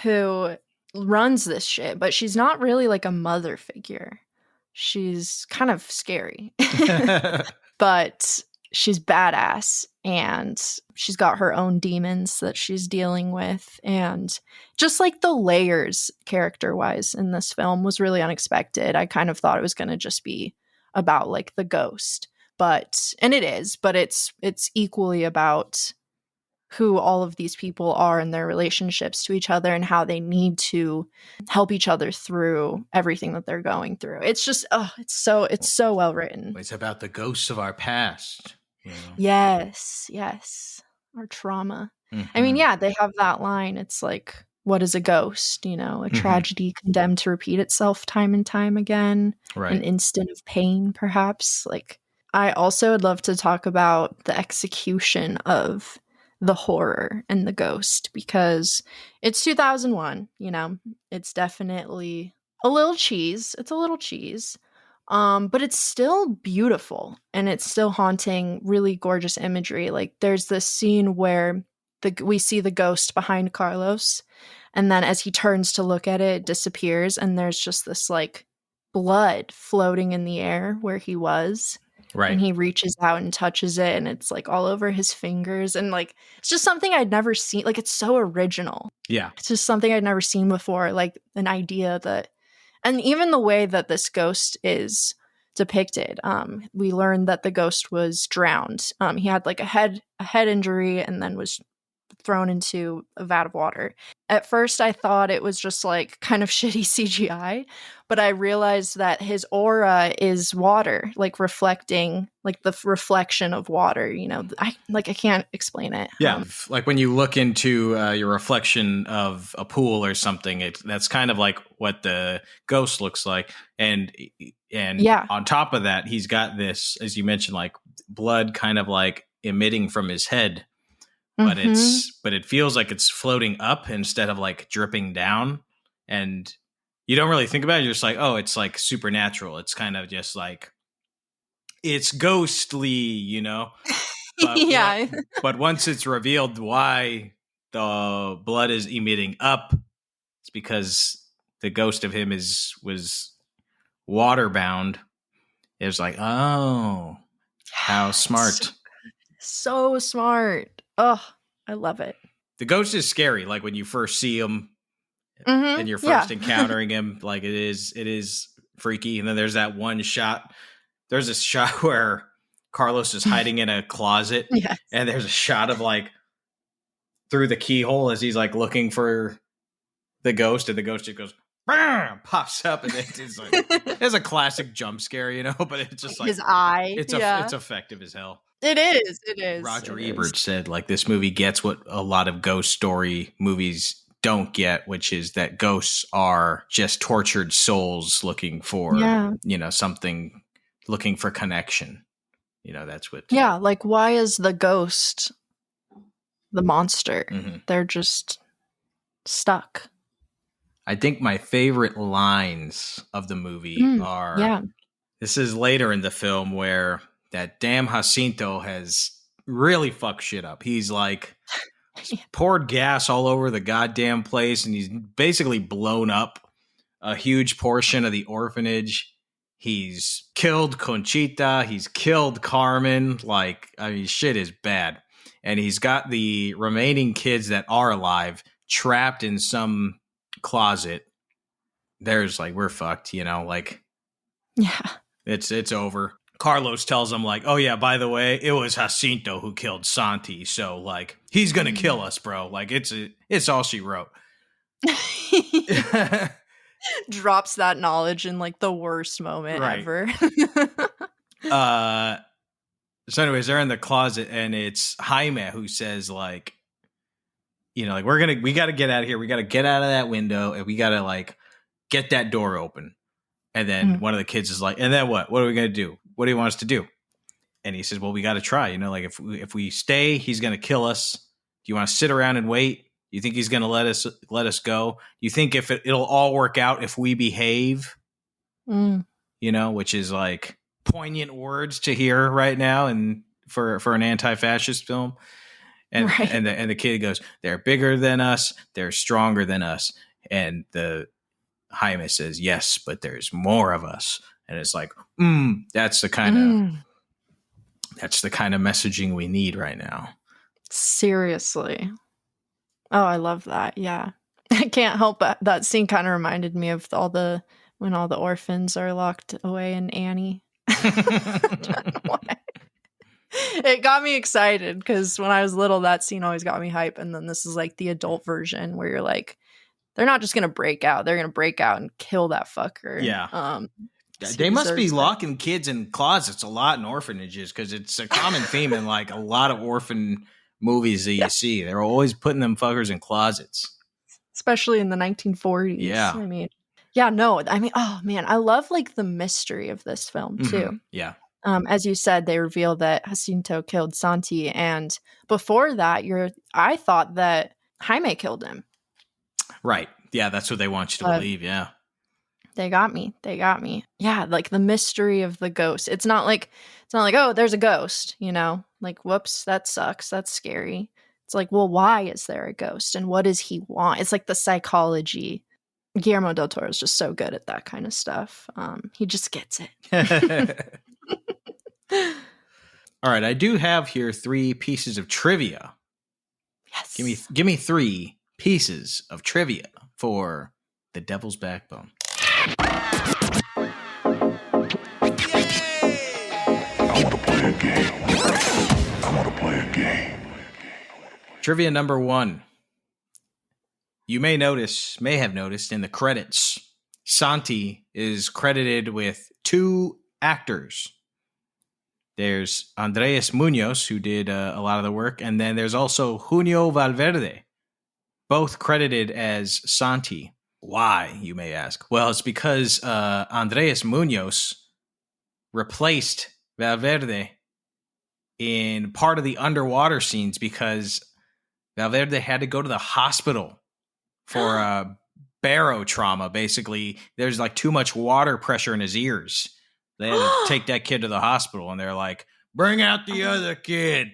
Who runs this shit, but she's not really like a mother figure. She's kind of scary. But she's badass, and she's got her own demons that she's dealing with. And just like the layers character-wise in this film was really unexpected. I kind of thought it was going to just be about like the ghost. And it is, but it's equally about who all of these people are and their relationships to each other and how they need to help each other through everything that they're going through. It's just, it's so well written. It's about the ghosts of our past. You know? Yes. Our trauma. I mean, yeah, they have that line. It's like, what is a ghost? You know, a tragedy condemned to repeat itself time and time again. Right. An instant of pain, perhaps. Like, I also would love to talk about the execution of the horror and the ghost, because it's 2001, you know, it's definitely a little cheese. It's a little cheese. But it's still beautiful, and it's still haunting, really gorgeous imagery. Like there's this scene where we see the ghost behind Carlos, and then as he turns to look at it, it disappears, and there's just this like blood floating in the air where he was. Right. And he reaches out and touches it, and it's like all over his fingers. And like, it's just something I'd never seen. Like, it's so original. Yeah. It's just something I'd never seen before. Like an idea that, and even the way that this ghost is depicted, we learned that the ghost was drowned. He had like a head injury and then was thrown into a vat of water. At first, I thought it was just like kind of shitty CGI, but I realized that his aura is water, like reflecting, like the reflection of water. You know, I can't explain it. Yeah, like when you look into your reflection of a pool or something, that's kind of like what the ghost looks like. And yeah. On top of that, he's got this, as you mentioned, like blood kind of like emitting from his head. But it feels like it's floating up instead of like dripping down. And you don't really think about it. You're just like, oh, it's like supernatural. It's kind of just like, it's ghostly, you know? But yeah. But once it's revealed why the blood is emitting up, it's because the ghost of him was water-bound. It was like, oh, how smart. So smart. Oh, I love it. The ghost is scary. Like when you first see him and you're first encountering him, like it is freaky. And then there's that one shot. There's this shot where Carlos is hiding in a closet. Yes. And there's a shot of like through the keyhole as he's like looking for the ghost, and the ghost just goes, bam, pops up, and it's like, it's a classic jump scare, you know, but it's just like his eye. It's effective as hell. It is. Roger Ebert said, like, this movie gets what a lot of ghost story movies don't get, which is that ghosts are just tortured souls looking for, you know, something, looking for connection. You know, that's what. Yeah, like, why is the ghost the monster? They're just stuck. I think my favorite lines of the movie are, this is later in the film where that damn Jacinto has really fucked shit up. He's like poured gas all over the goddamn place, and he's basically blown up a huge portion of the orphanage. He's killed Conchita. He's killed Carmen. Like, I mean, shit is bad. And he's got the remaining kids that are alive trapped in some closet. There's like, we're fucked, you know, like, yeah, it's over. Carlos tells him, like, oh, yeah, by the way, it was Jacinto who killed Santi. So, like, he's going to kill us, bro. Like, it's all she wrote. Drops that knowledge in, like, the worst moment ever. So anyways, they're in the closet, and it's Jaime who says, like, you know, like, we got to get out of here. We got to get out of that window, and we got to, like, get that door open. And then one of the kids is like, and then what? What are we going to do? What do you want us to do? And he says, well, we got to try. You know, like, if we stay, he's going to kill us. Do you want to sit around and wait? Do you think he's going to let us go? Do you think if it'll all work out if we behave? You know, which is, like, poignant words to hear right now, and for an anti-fascist film. And Right. and the kid goes, they're bigger than us, they're stronger than us. And the Jaime says, yes, but there's more of us. And it's like, that's the kind of messaging we need right now. Seriously. Oh, I love that. Yeah. I can't help but that scene kind of reminded me of when all the orphans are locked away in Annie. I don't know why. It got me excited because when I was little, that scene always got me hype. And then this is like the adult version where you're like, they're not just going to break out. They're going to break out and kill that fucker. Yeah. They must be locking kids in closets a lot in orphanages, because it's a common theme in, like, a lot of orphan movies that you see. They're always putting them fuckers in closets. Especially in the 1940s. Yeah. I mean, oh man, I love, like, the mystery of this film too. Yeah. As you said, they reveal that Jacinto killed Santi, and before that, I thought that Jaime killed him. Right. Yeah, that's what they want you to believe. Yeah. They got me. Yeah, like the mystery of the ghost. It's not like, oh, there's a ghost, you know? Like, whoops, that sucks. That's scary. It's like, well, why is there a ghost? And what does he want? It's like the psychology. Guillermo Del Toro is just so good at that kind of stuff. He just gets it. All right, I do have here 3 pieces of trivia. Yes. Give me 3 pieces of trivia for The Devil's Backbone. I want to play a game. Trivia number 1. You may have noticed in the credits, Santi is credited with 2 actors. There's Andres Munoz, who did a lot of the work, and then there's also Junio Valverde, both credited as Santi. Why, you may ask? Well, it's because Andres Munoz replaced Valverde in part of the underwater scenes because Valverde had to go to the hospital for barotrauma. Basically, there's, like, too much water pressure in his ears. They had to take that kid to the hospital, and they're like, bring out the other kid.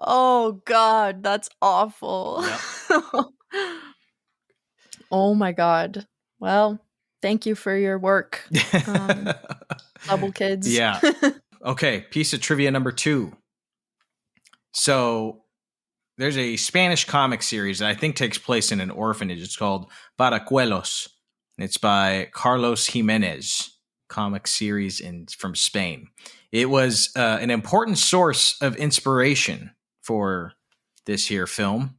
Oh, God, that's awful. Yep. Oh, my God. Well, thank you for your work, Double Kids. Yeah. Okay, piece of trivia number 2. So there's a Spanish comic series that I think takes place in an orphanage. It's called Paracuelos. It's by Carlos Jimenez, comic series from Spain. It was an important source of inspiration for this here film.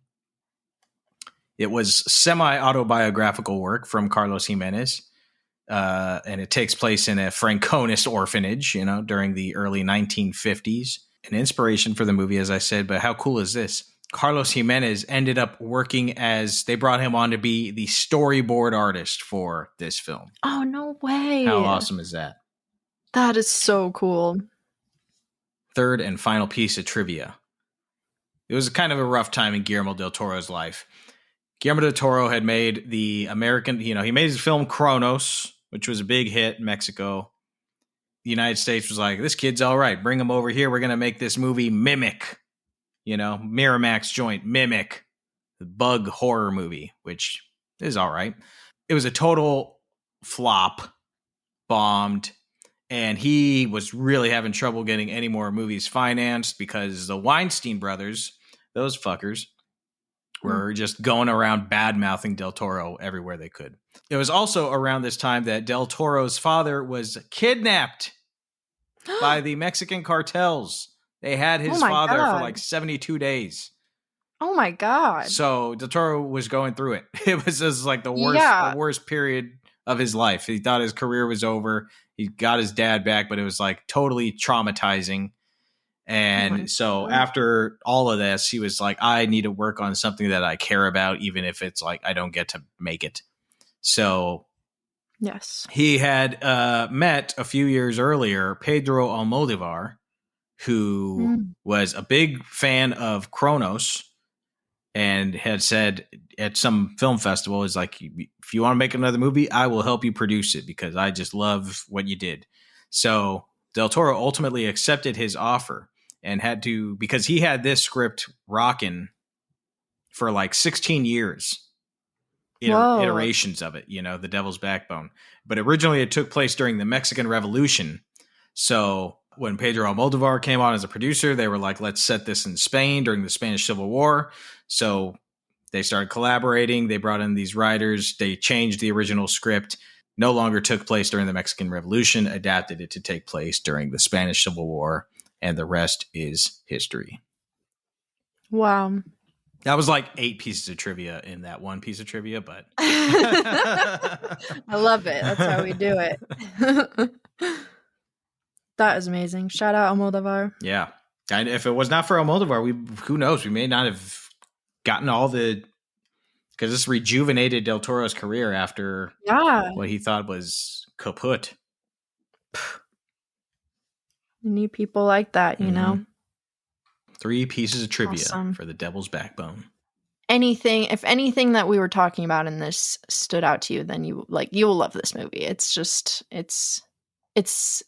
It was semi-autobiographical work from Carlos Jimenez, and it takes place in a Franconist orphanage, you know, during the early 1950s. An inspiration for the movie, as I said, but how cool is this? Carlos Jimenez ended up working they brought him on to be the storyboard artist for this film. Oh, no way. How awesome is that? That is so cool. Third and final piece of trivia. It was kind of a rough time in Guillermo del Toro's life. Guillermo del Toro had made the American, he made his film Cronos, which was a big hit in Mexico. The United States was like, this kid's all right. Bring him over here. We're going to make this movie Mimic. Miramax joint, Mimic, the bug horror movie, which is all right. It was a total flop, bombed, and he was really having trouble getting any more movies financed because the Weinstein brothers, those fuckers, were just going around bad-mouthing Del Toro everywhere they could. It was also around this time that Del Toro's father was kidnapped by the Mexican cartels. They had his father for like 72 days. Oh my God. So Del Toro was going through it. It was just like the worst period of his life. He thought his career was over. He got his dad back, but it was like totally traumatizing. And so after all of this, he was like, I need to work on something that I care about, even if it's like I don't get to make it. So yes, he had met a few years earlier Pedro Almodovar, who was a big fan of Kronos and had said at some film festival, is like, if you want to make another movie, I will help you produce it because I just love what you did. So Del Toro ultimately accepted his offer and had to, because he had this script rocking for like 16 years, iterations of it, The Devil's Backbone. But originally it took place during the Mexican Revolution. So when Pedro Almodovar came on as a producer, they were like, let's set this in Spain during the Spanish Civil War. So they started collaborating. They brought in these writers. They changed the original script. No longer took place during the Mexican Revolution, adapted it to take place during the Spanish Civil War. And the rest is history. Wow. That was like 8 pieces of trivia in that one piece of trivia, but I love it. That's how we do it. That is amazing. Shout out Almodovar. Yeah. And if it was not for Almodovar, who knows? We may not have gotten all the, because this rejuvenated Del Toro's career after what he thought was kaput. You need people like that, you know? 3 pieces of trivia for The Devil's Backbone. If anything that we were talking about in this stood out to you, then you will love this movie. It's just, it's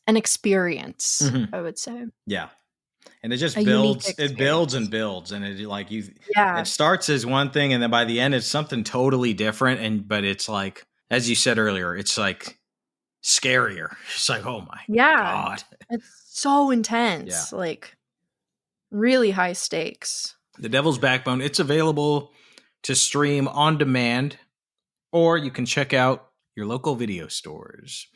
an experience, I would say. Yeah. And it just builds and builds. And it like it starts as one thing. And then by the end, it's something totally different. But it's like, as you said earlier, it's like scarier. It's like, oh my God. It's so intense. Yeah. Like really high stakes. The Devil's Backbone. It's available to stream on demand, or you can check out your local video stores.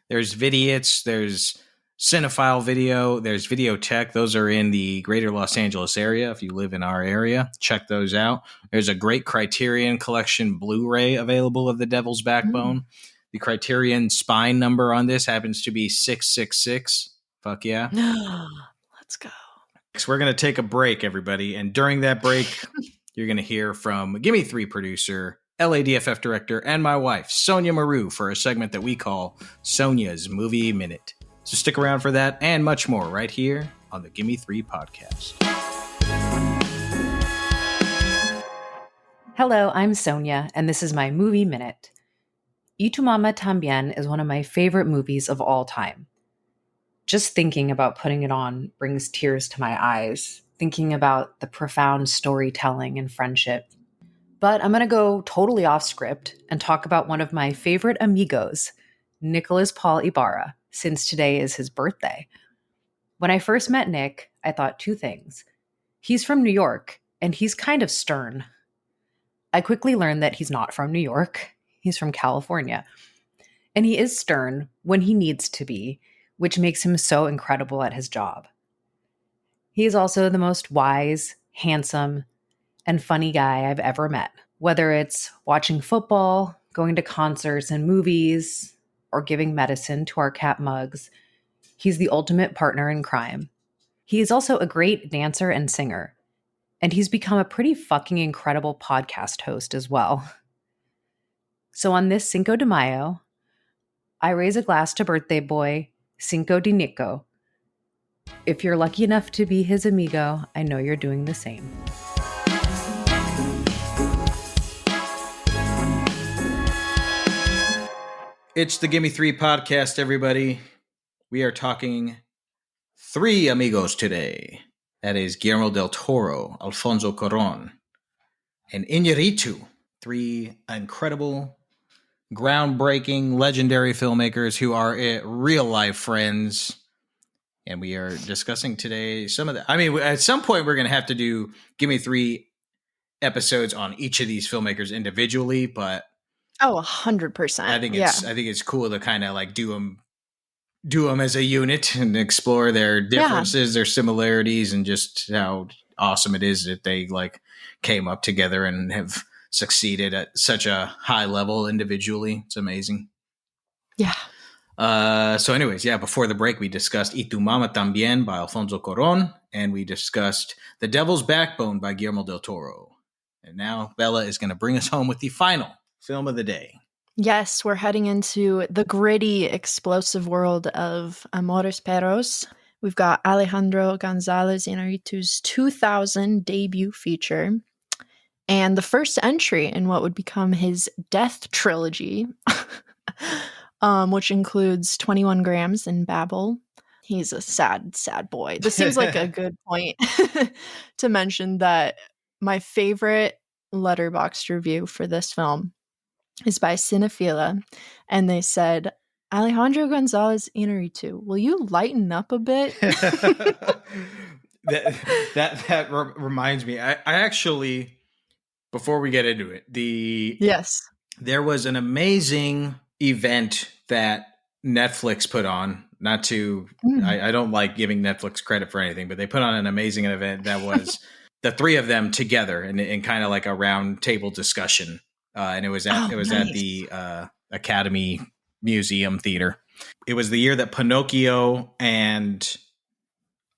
There's Vidiot's, there's Cinephile Video, there's Videotech. Those are in the greater Los Angeles area. If you live in our area, check those out. There's a great Criterion Collection Blu-ray available of The Devil's Backbone. The Criterion spine number on this happens to be 666. Fuck yeah. Let's go. So we're going to take a break, everybody. And during that break, you're going to hear from Gimme Three producer, LADFF director, and my wife, Sonja Mereu, for a segment that we call Sonja's Movie Minute. So stick around for that and much more right here on the Gimme Three podcast. Hello, I'm Sonja, and this is my Movie Minute. Y tu mamá también is one of my favorite movies of all time. Just thinking about putting it on brings tears to my eyes, thinking about the profound storytelling and friendship. But I'm going to go totally off script and talk about one of my favorite amigos, Nicholas Paul Ibarra, since today is his birthday. When I first met Nick, I thought 2 things. He's from New York, and he's kind of stern. I quickly learned that he's not from New York. He's from California. And he is stern when he needs to be, which makes him so incredible at his job. He is also the most wise, handsome, and funny guy I've ever met. Whether it's watching football, going to concerts and movies, or giving medicine to our cat Mugs, he's the ultimate partner in crime. He is also a great dancer and singer, and he's become a pretty fucking incredible podcast host as well. So on this Cinco de Mayo, I raise a glass to birthday boy, Cinco de Nico. If you're lucky enough to be his amigo, I know you're doing the same. It's the Gimme Three podcast, everybody. We are talking 3 amigos today. That is Guillermo Del Toro, Alfonso Cuarón, and Iñárritu. 3 incredible, groundbreaking, legendary filmmakers who are real-life friends. And we are discussing today some of the... I mean, at some point, we're going to have to do Gimme Three episodes on each of these filmmakers individually, but... Oh, 100%. I think it's cool to kind of like do them as a unit and explore their differences, their similarities, and just how awesome it is that they like came up together and have succeeded at such a high level individually. It's amazing. Yeah. So anyways, before the break, we discussed Y tu mamá también by Alfonso Cuarón, and we discussed The Devil's Backbone by Guillermo Del Toro. And now Bella is going to bring us home with the final film of the day. Yes, we're heading into the gritty, explosive world of Amores Perros. We've got Alejandro González Iñárritu's 2000 debut feature, and the first entry in what would become his death trilogy, which includes 21 Grams and Babel. He's a sad, sad boy. This seems like a good point to mention that my favorite Letterboxd review for this film is by Cinephila, and they said, Alejandro González Iñárritu, will you lighten up a bit? that reminds me. I actually, before we get into it, there was an amazing event that Netflix put on. Not to, I don't like giving Netflix credit for anything, but they put on an amazing event that was the three of them together in kind of like a round table discussion. And it was at the Academy Museum Theater. It was the year that Pinocchio and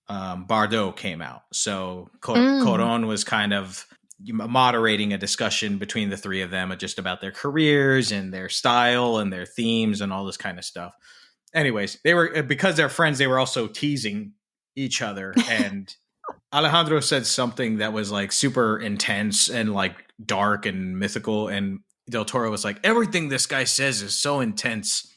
Bardot came out. So Cuarón was kind of moderating a discussion between the three of them just about their careers and their style and their themes and all this kind of stuff. Anyways, they were, because they're friends, they were also teasing each other. And Alejandro said something that was like super intense and like dark and mythical. And Del Toro was like, everything this guy says is so intense.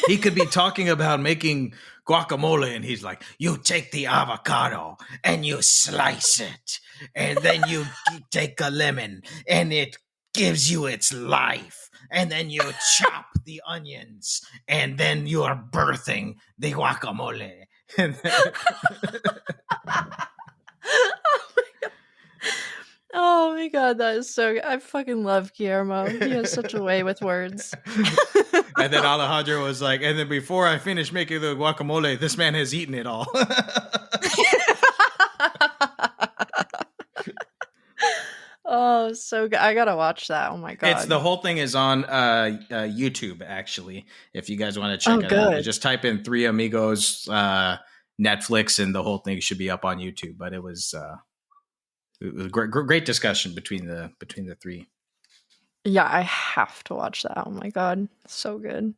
He could be talking about making guacamole, and he's like, you take the avocado and you slice it, and then you take a lemon and it gives you its life, and then you chop the onions, and then you are birthing the guacamole. Oh my god, that is so good. I fucking love Guillermo. He has such a way with words. And then Alejandro was like, and then before I finish making the guacamole, this man has eaten it all. Oh, so good. I gotta watch that. Oh my god. The whole thing is on YouTube, actually, if you guys want to check it out. Just type in Three Amigos Netflix, and the whole thing should be up on YouTube. But it was great discussion between the three. Yeah, I have to watch that. Oh my god, so good.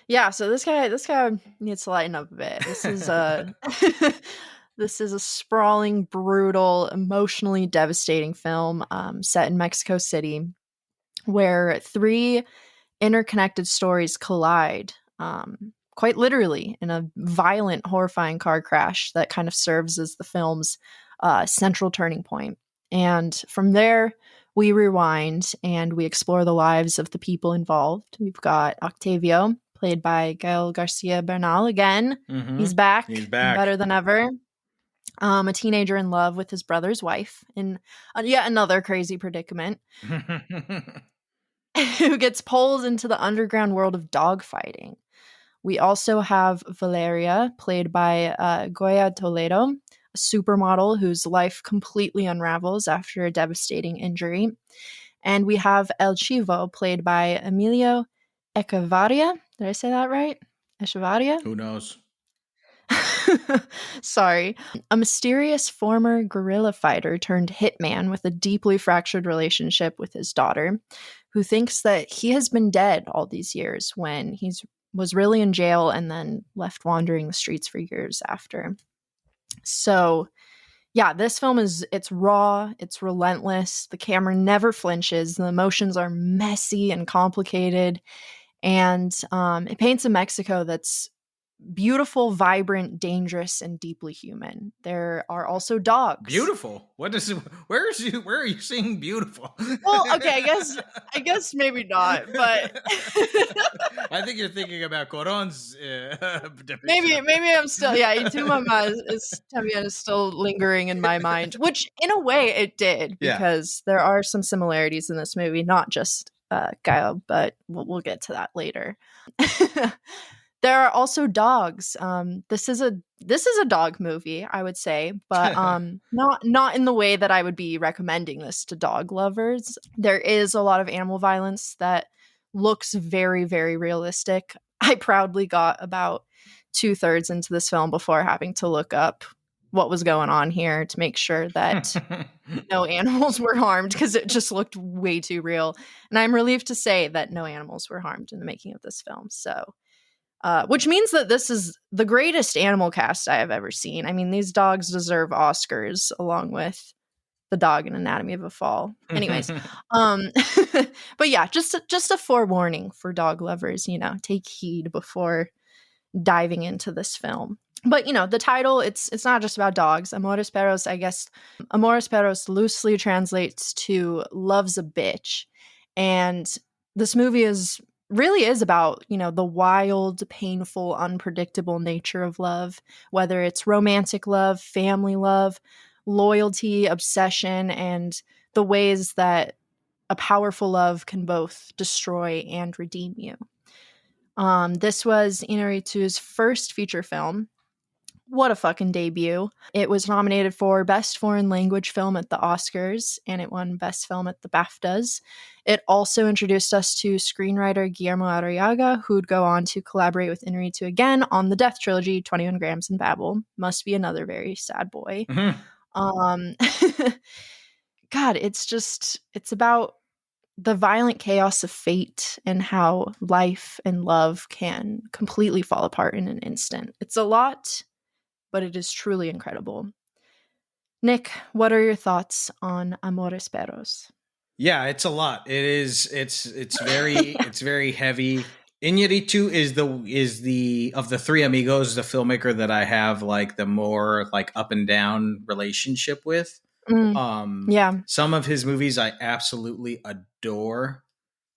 Yeah, so this guy needs to lighten up a bit. This is this is a sprawling, brutal, emotionally devastating film set in Mexico City, where three interconnected stories collide, quite literally, in a violent, horrifying car crash that kind of serves as the film's central turning point. And from there, we rewind and we explore the lives of the people involved. We've got Octavio, played by Gael Garcia Bernal again. Mm-hmm. He's back. Better than ever. A teenager in love with his brother's wife in yet another crazy predicament, who gets pulled into the underground world of dogfighting. We also have Valeria, played by Goya Toledo, a supermodel whose life completely unravels after a devastating injury. And we have El Chivo, played by Emilio Echevarria. Did I say that right? Echevarria? Who knows? Sorry. A mysterious former guerrilla fighter turned hitman with a deeply fractured relationship with his daughter, who thinks that he has been dead all these years when he was really in jail and then left wandering the streets for years after. So, yeah, this film it's raw, it's relentless, the camera never flinches, the emotions are messy and complicated, and it paints a Mexico that's beautiful, vibrant, dangerous, and deeply human. There are also dogs. Beautiful. Where are you seeing beautiful? Well, okay, I guess maybe not, but I think you're thinking about Cuarón's maybe I'm still, Y tu mamá también is still lingering in my mind, which in a way it did, because there are some similarities in this movie, not just Gael, but we'll get to that later. There are also dogs. This is a dog movie, I would say, but not in the way that I would be recommending this to dog lovers. There is a lot of animal violence that looks very, very realistic. I proudly got about 2/3 into this film before having to look up what was going on here to make sure that no animals were harmed, because it just looked way too real. And I'm relieved to say that no animals were harmed in the making of this film. So, which means that this is the greatest animal cast I have ever seen. I mean, these dogs deserve Oscars along with the dog in Anatomy of a Fall. Anyways, but yeah, just a forewarning for dog lovers, take heed before diving into this film. But, the title, it's not just about dogs. Amores Perros, I guess, Amores Perros loosely translates to love's a bitch. And this movie really is about, the wild, painful, unpredictable nature of love, whether it's romantic love, family love, loyalty, obsession, and the ways that a powerful love can both destroy and redeem you. This was Iñárritu's first feature film. What a fucking debut. It was nominated for Best Foreign Language Film at the Oscars, and it won Best Film at the BAFTAs. It also introduced us to screenwriter Guillermo Arriaga, who'd go on to collaborate with Iñárritu again on the Death Trilogy, 21 Grams and Babel. Must be another very sad boy. God, it's about the violent chaos of fate and how life and love can completely fall apart in an instant. It's a lot, but it is truly incredible. Nick, what are your thoughts on Amores Perros? Yeah, it's a lot. It is. It's very it's very heavy. Iñárritu is the of the three amigos, the filmmaker that I have like the more like up and down relationship with. Yeah. Some of his movies I absolutely adore.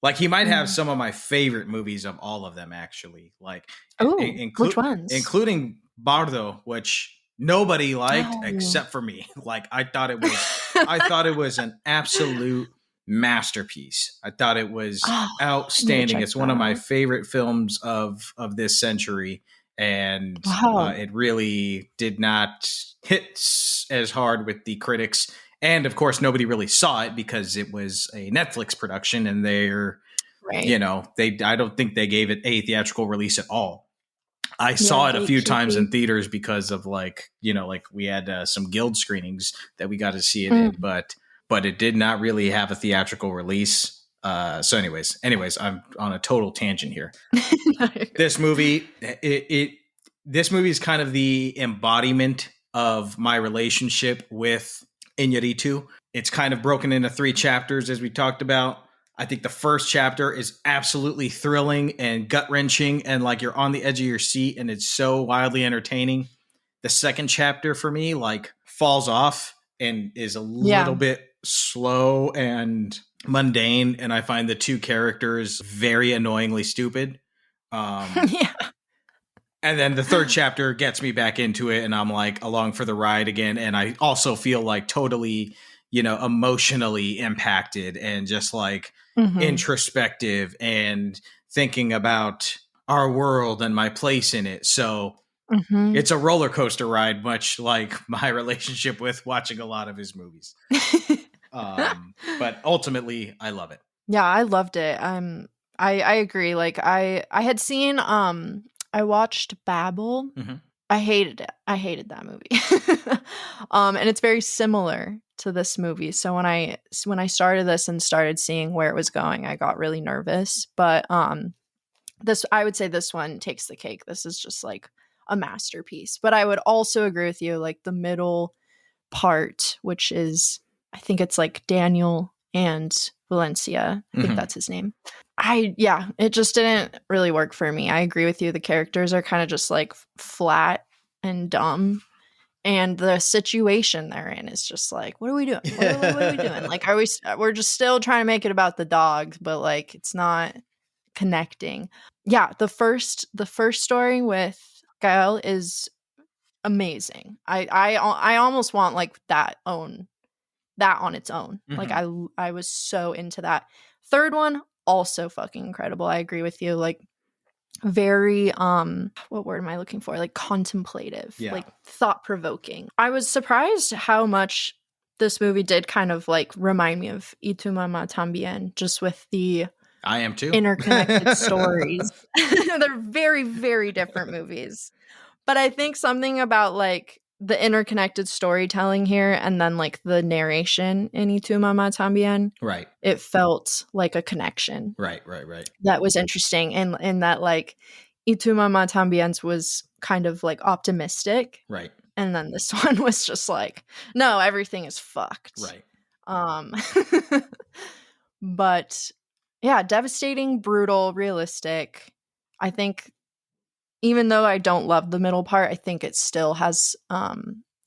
Like he might have some of my favorite movies of all of them, actually. Like, which ones? Including Bardo, which nobody liked except for me. Like I thought it was an absolute masterpiece. I thought it was outstanding. It's one of my favorite films of this century. And it really did not hit as hard with the critics. And of course, nobody really saw it because it was a Netflix production, and they're, I don't think they gave it a theatrical release at all. I saw it a few times in theaters because of we had some guild screenings that we got to see it in, but it did not really have a theatrical release. So anyways, I'm on a total tangent here. This movie, this movie is kind of the embodiment of my relationship with Iñárritu. It's kind of broken into 3 chapters, as we talked about. I think the first chapter is absolutely thrilling and gut-wrenching, and like you're on the edge of your seat, and it's so wildly entertaining. The second chapter for me falls off and is a little bit slow and mundane, and I find the 2 characters very annoyingly stupid. And then the third chapter gets me back into it, and I'm like along for the ride again. And I also feel like totally, emotionally impacted and just like introspective and thinking about our world and my place in it. So it's a roller coaster ride, much like my relationship with watching a lot of his movies. But ultimately, I love it. Yeah, I loved it. I agree. Like I had seen I watched Babel. I hated it. I hated that movie. And it's very similar to this movie. So when I started this and started seeing where it was going, I got really nervous. But I would say this one takes the cake. This is just like a masterpiece. But I would also agree with you, like the middle part, which is, I think it's like Daniel and Valencia. I think that's his name. It just didn't really work for me. I agree with you. The characters are kind of just like flat and dumb. And the situation they're in is just like, what are we doing? What are we doing? Like, we're just still trying to make it about the dogs, but like, it's not connecting. Yeah. The first story with Gael is amazing. I almost want like that on its own. Like I was so into that. Third one, also fucking incredible. I agree with you. Like very what word am I looking for? Like contemplative, like thought-provoking. I was surprised how much this movie did kind of like remind me of Y tu mamá también, just with the I am too. Interconnected stories. They're very, very different movies. But I think something about like the interconnected storytelling here and then like the narration in Y Tu Mamá También. Right. It felt like a connection. Right. That was interesting. And in that like Y Tu Mamá También was kind of like optimistic. Right. And then this one was just like, no, everything is fucked. Right. But yeah, devastating, brutal, realistic. I think even though I don't love the middle part, I think it still has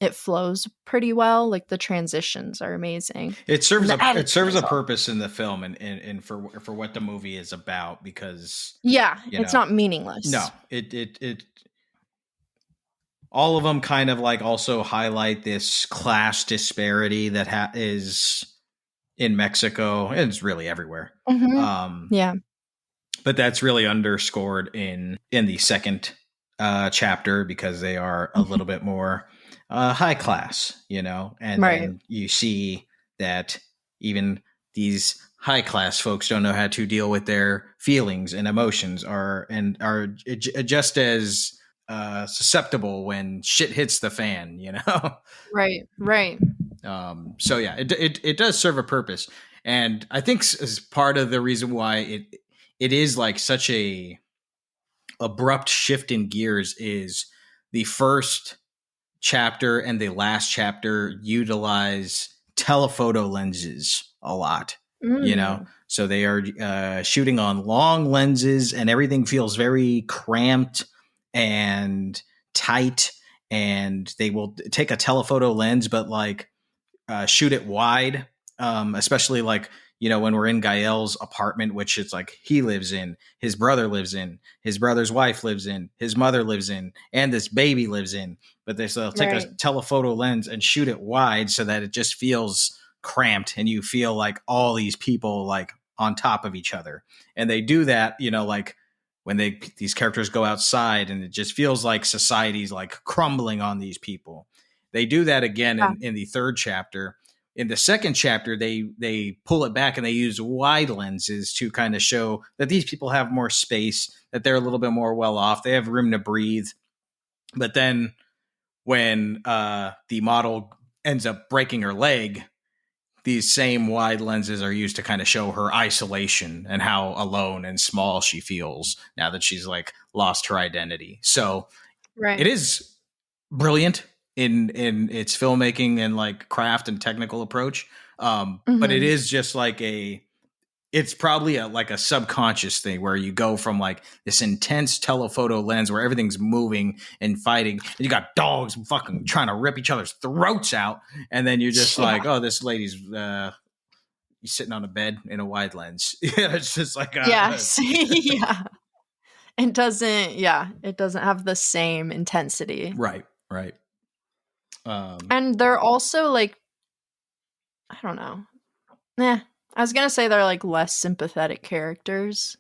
it flows pretty well. Like the transitions are amazing. It serves a purpose in the film and for what the movie is about, because it's not meaningless. No, it all of them kind of like also highlight this class disparity that is in Mexico, and it's really everywhere. Mm-hmm. But that's really underscored in the second chapter, because they are a little bit more high class, and then you see that even these high class folks don't know how to deal with their feelings and emotions, are just as susceptible when shit hits the fan, Right. So yeah, it does serve a purpose, and I think as part of the reason why it is like such a abrupt shift in gears is the first chapter and the last chapter utilize telephoto lenses a lot. So they are shooting on long lenses, and everything feels very cramped and tight, and they will take a telephoto lens but like shoot it wide, especially like when we're in Gael's apartment, which it's like he lives in, his brother lives in, his brother's wife lives in, his mother lives in, and this baby lives in, but they'll take a telephoto lens and shoot it wide so that it just feels cramped and you feel like all these people like on top of each other. And they do that, like when these characters go outside, and it just feels like society's like crumbling on these people. They do that again in the third chapter. In the second chapter, they pull it back and they use wide lenses to kind of show that these people have more space, that they're a little bit more well off, they have room to breathe. But then when the model ends up breaking her leg, these same wide lenses are used to kind of show her isolation and how alone and small she feels now that she's like lost her identity. So it is brilliant in its filmmaking and like craft and technical approach. But it is just like it's probably a subconscious thing where you go from like this intense telephoto lens where everything's moving and fighting, and you got dogs fucking trying to rip each other's throats out. And then you're just like, oh, this lady's sitting on a bed in a wide lens. It's just like, It doesn't have the same intensity. Right. And they're also like, I don't know. I was gonna say they're like less sympathetic characters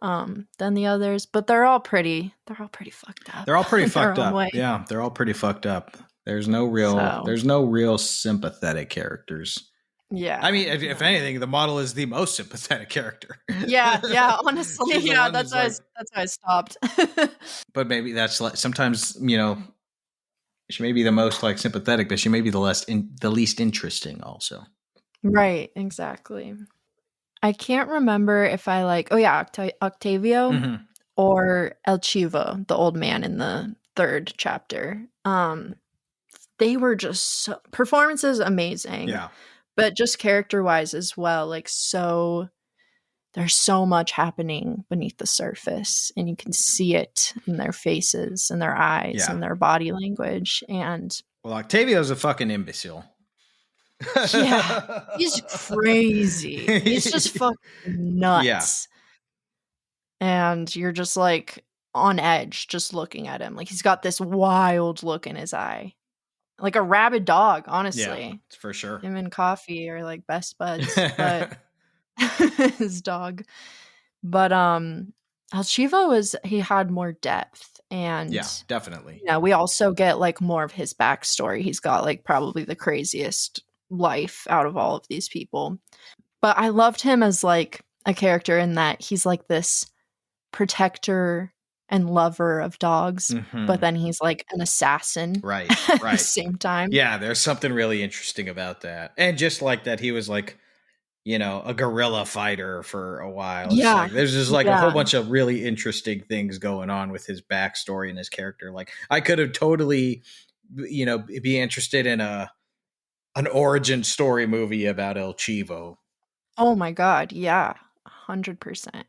than the others, but they're all pretty fucked up. They're all pretty fucked up. Yeah, they're all pretty fucked up. There's no real sympathetic characters. Yeah. I mean, if anything, the model is the most sympathetic character. Yeah, honestly, that's why I stopped. But maybe that's like sometimes, she may be the most like sympathetic, but she may be the least interesting also. Right, exactly. I can't remember if I like, Octavio or El Chivo, the old man in the third chapter. They were just performances amazing. Yeah. But just character-wise as well, like there's so much happening beneath the surface, and you can see it in their faces and their eyes and their body language. And Octavio's a fucking imbecile. Yeah, he's crazy. He's just fucking nuts. Yeah. And you're just like on edge just looking at him. Like he's got this wild look in his eye. Like a rabid dog, honestly. Yeah, for sure. Him and Coffee are like best buds, but his dog. But El Chivo he had more depth, and yeah, definitely. We also get like more of his backstory. He's got like probably the craziest life out of all of these people. But I loved him as like a character in that he's like this protector and lover of dogs, but then he's like an assassin right at the same time. Yeah, there's something really interesting about that. And just like that, he was like, you know, a guerrilla fighter for a while. It's like, there's just like a whole bunch of really interesting things going on with his backstory and his character. Like, I could have totally, you know, be interested in an origin story movie about El Chivo. Oh my God. Yeah. 100%.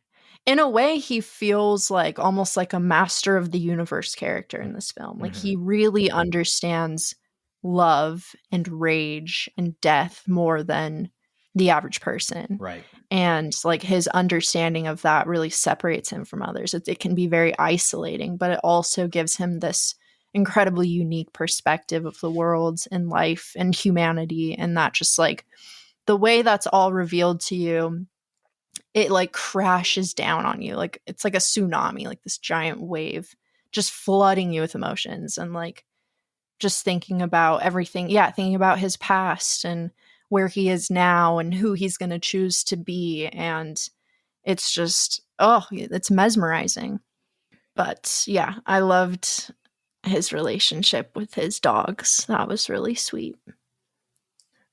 In a way, he feels like almost like a master of the universe character in this film. Like he really understands love and rage and death more than the average person. Right. And like his understanding of that really separates him from others. It can be very isolating, but it also gives him this incredibly unique perspective of the world and life and humanity. And that just like the way that's all revealed to you, it like crashes down on you. Like it's like a tsunami, like this giant wave just flooding you with emotions and like just thinking about everything. Yeah, thinking about his past and where he is now and who he's going to choose to be. And it's just, it's mesmerizing. But yeah, I loved his relationship with his dogs. That was really sweet.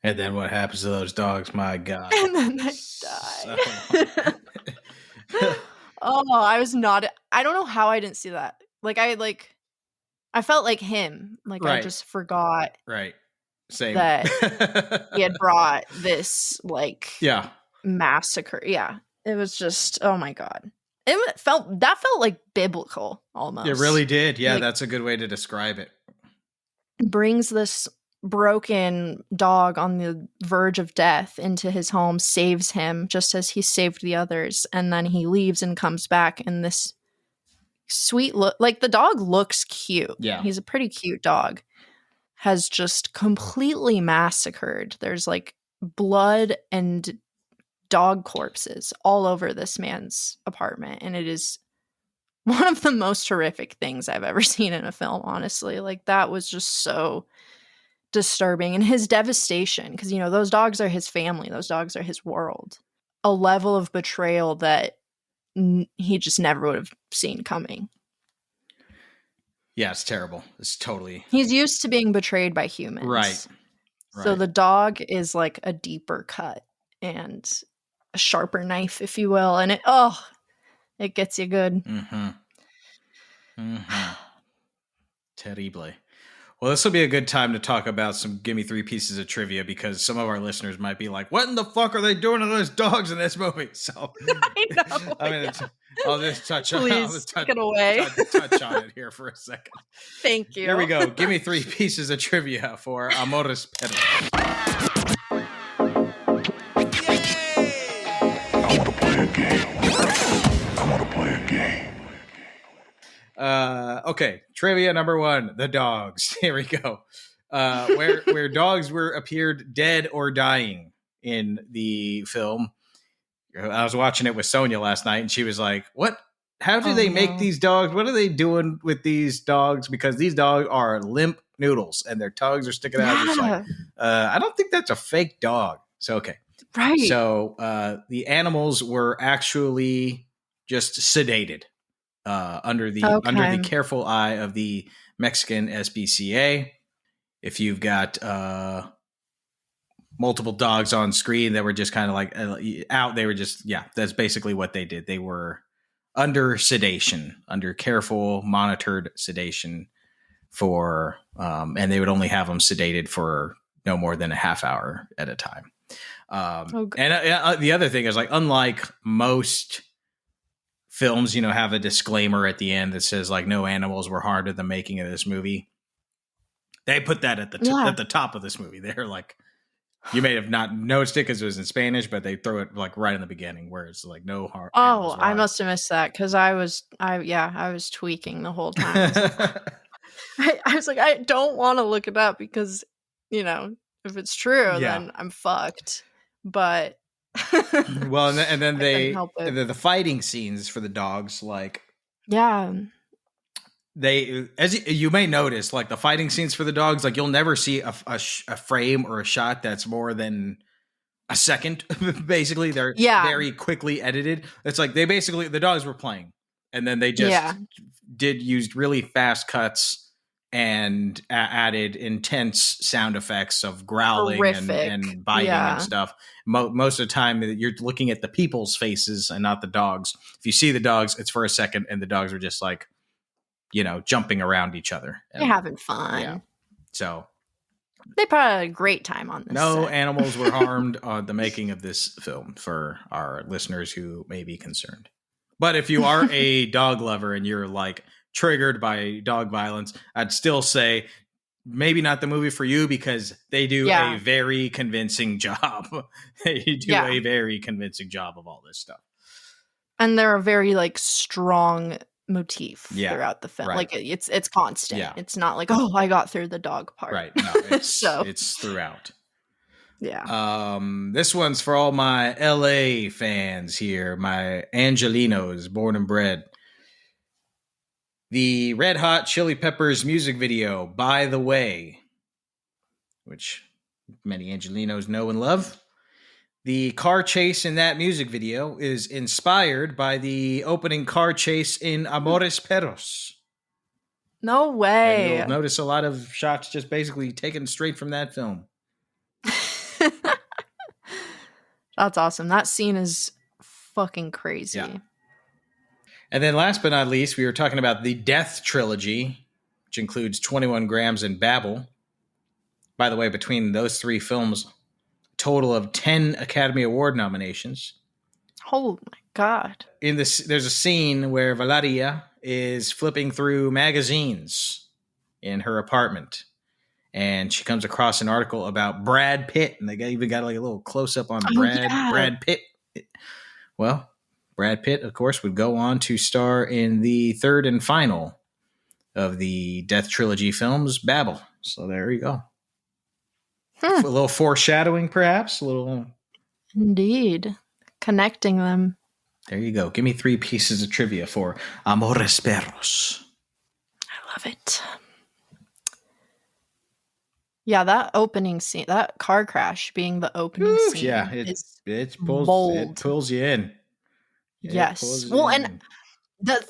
And then what happens to those dogs? My God. And then they die. I don't know how I didn't see that. I felt like him. Like I just forgot. Right. Same. That he had brought this massacre. Yeah. It was just, oh my God. It felt like biblical almost. It really did. Yeah, that's a good way to describe it. Brings this broken dog on the verge of death into his home, saves him just as he saved the others, and then he leaves and comes back in this sweet look. Like the dog looks cute. Yeah. He's a pretty cute dog. Has just completely massacred. There's like blood and dog corpses all over this man's apartment, and it is one of the most horrific things I've ever seen in a film, honestly. Like that was just so disturbing, and his devastation, because you know those dogs are his family, those dogs are his world. A level of betrayal that he just never would have seen coming. Yeah, it's terrible. It's totally. He's used to being betrayed by humans, right? So the dog is like a deeper cut and a sharper knife, if you will, and it gets you good. Terrible. Well, this will be a good time to talk about some Gimme Three pieces of trivia, because some of our listeners might be like, what in the fuck are they doing to those dogs in this movie? So I know. I mean, I'll just touch on take it away. touch on it here for a second. Thank you. Here we go. Gimme Three pieces of trivia for Amores Perros. I want to play a game. I want to play a game. Okay, trivia number 1: the dogs. Here we go. Where dogs appeared dead or dying in the film. I was watching it with Sonia last night, and she was like, "What? How do they make these dogs? What are they doing with these dogs? Because these dogs are limp noodles, and their tongues are sticking out." Just like, I don't think that's a fake dog. So okay, right. So the animals were actually just sedated. Under the careful eye of the Mexican SPCA. If you've got multiple dogs on screen that were just kind of like out, they were just, that's basically what they did. They were under sedation, under careful monitored sedation for, and they would only have them sedated for no more than a half hour at a time. And the other thing is, like, unlike most films, have a disclaimer at the end that says like no animals were harmed in the making of this movie. They put that at the top of this movie. They're like, you may have not noticed it because it was in Spanish, but they throw it like right in the beginning where it's like no harm. Oh, I must have missed that because I was tweaking the whole time. I was like, I don't want to look it up because if it's true, then I'm fucked. But well, and then the fighting scenes for the dogs, like, they, as you may notice, like the fighting scenes for the dogs, like you'll never see a frame or a shot that's more than a second. Basically, they're very quickly edited. It's like the dogs were playing, and then they just used really fast cuts and added intense sound effects of growling and biting and stuff. Most of the time, you're looking at the people's faces and not the dogs. If you see the dogs, it's for a second, and the dogs are just like, jumping around each other. They're having fun. Yeah. So they probably had a great time on this. No animals were harmed on the making of this film, for our listeners who may be concerned. But if you are a dog lover and you're like triggered by dog violence, I'd still say maybe not the movie for you, because they do a very convincing job. They do a very convincing job of all this stuff. And they're a very like strong motif throughout the film. Right. Like it's constant. Yeah. It's not like, oh, I got through the dog part. Right. No, it's throughout. Yeah. This one's for all my LA fans here, my Angelinos, born and bred. The Red Hot Chili Peppers music video, By the Way, which many Angelinos know and love. The car chase in that music video is inspired by the opening car chase in Amores Perros. No way. And you'll notice a lot of shots just basically taken straight from that film. That's awesome. That scene is fucking crazy. Yeah. And then last but not least, we were talking about the Death Trilogy, which includes 21 Grams and Babel. By the way, between those three films, a total of 10 Academy Award nominations. Oh my God. There's a scene where Valeria is flipping through magazines in her apartment, and she comes across an article about Brad Pitt, and they even got like a little close-up on Brad Pitt. Well, Brad Pitt, of course, would go on to star in the third and final of the Death Trilogy films, Babel. So there you go. A little foreshadowing, perhaps. A little. Indeed. Connecting them. There you go. Give me 3 pieces of trivia for Amores Perros. I love it. Yeah, that opening scene, that car crash being the opening scene. Yeah, it pulls you in. Yes. Well, and the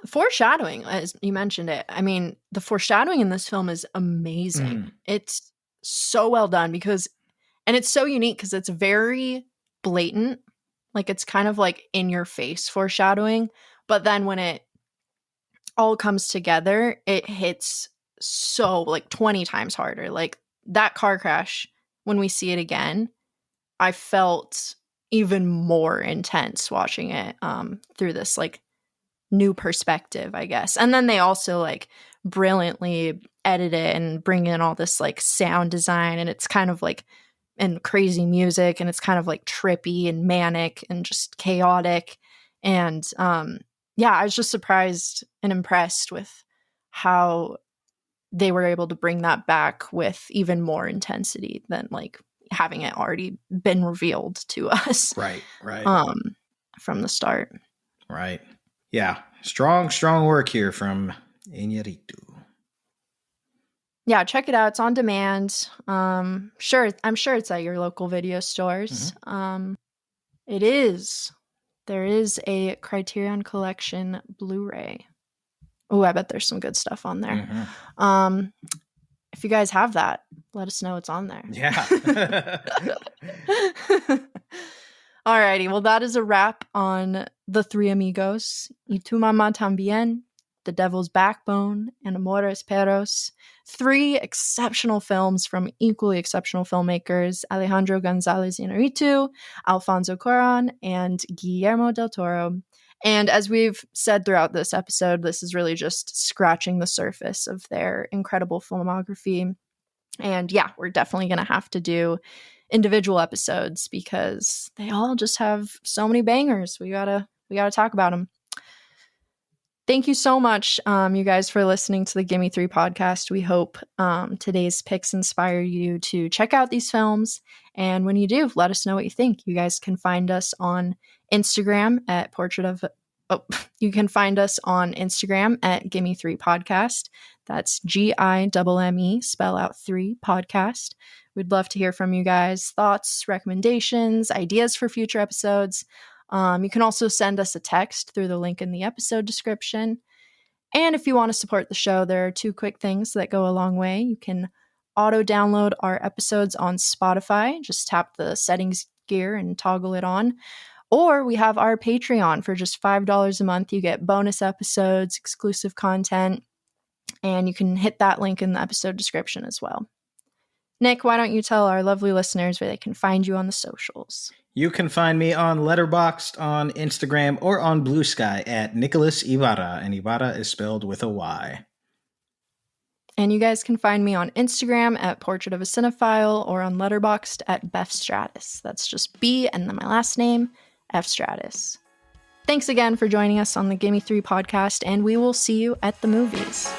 foreshadowing, as you mentioned it, I mean, the foreshadowing in this film is amazing. It's so well done and it's so unique because it's very blatant. Like, it's kind of like in your face foreshadowing. But then when it all comes together, it hits so like 20 times harder. Like that car crash, when we see it again, I felt even more intense watching it through this like new perspective, I guess. And then they also like brilliantly edit it and bring in all this like sound design, and it's kind of like and crazy music, and it's kind of like trippy and manic and just chaotic. And I was just surprised and impressed with how they were able to bring that back with even more intensity than like having it already been revealed to us. Right. From the start. Right. Yeah. Strong work here from Iñárritu. Yeah, check it out. It's on demand. I'm sure it's at your local video stores. Mm-hmm. It is. There is a Criterion Collection Blu-ray. Oh, I bet there's some good stuff on there. Mm-hmm. If you guys have that, let us know it's on there. Yeah. Alrighty, well, that is a wrap on The Three Amigos, Y Tu Mamá También, The Devil's Backbone, and Amores Perros. 3 exceptional films from equally exceptional filmmakers, Alejandro González Iñárritu, Alfonso Cuarón, and Guillermo Del Toro. And as we've said throughout this episode, this is really just scratching the surface of their incredible filmography. And yeah, we're definitely going to have to do individual episodes because they all just have so many bangers. We gotta talk about them. Thank you so much, you guys, for listening to the Gimme Three podcast. We hope today's picks inspire you to check out these films. And when you do, let us know what you think. You guys can find us on Instagram at Portrait of you can find us on Instagram at Gimme Three Podcast. That's GIMME, spell out 3 podcast. We'd love to hear from you guys. Thoughts, recommendations, ideas for future episodes. You can also send us a text through the link in the episode description. And if you want to support the show, there are 2 quick things that go a long way. You can auto-download our episodes on Spotify. Just tap the settings gear and toggle it on. Or we have our Patreon for just $5 a month. You get bonus episodes, exclusive content, and you can hit that link in the episode description as well. Nick, why don't you tell our lovely listeners where they can find you on the socials? You can find me on Letterboxd, on Instagram, or on Blue Sky at Nicholas Ibarra, and Ibarra is spelled with a Y. And you guys can find me on Instagram at Portrait of a Cinephile or on Letterboxd at Beth Stratus. That's just B and then my last name, F Stratus. Thanks again for joining us on the Gimme Three podcast, and we will see you at the movies.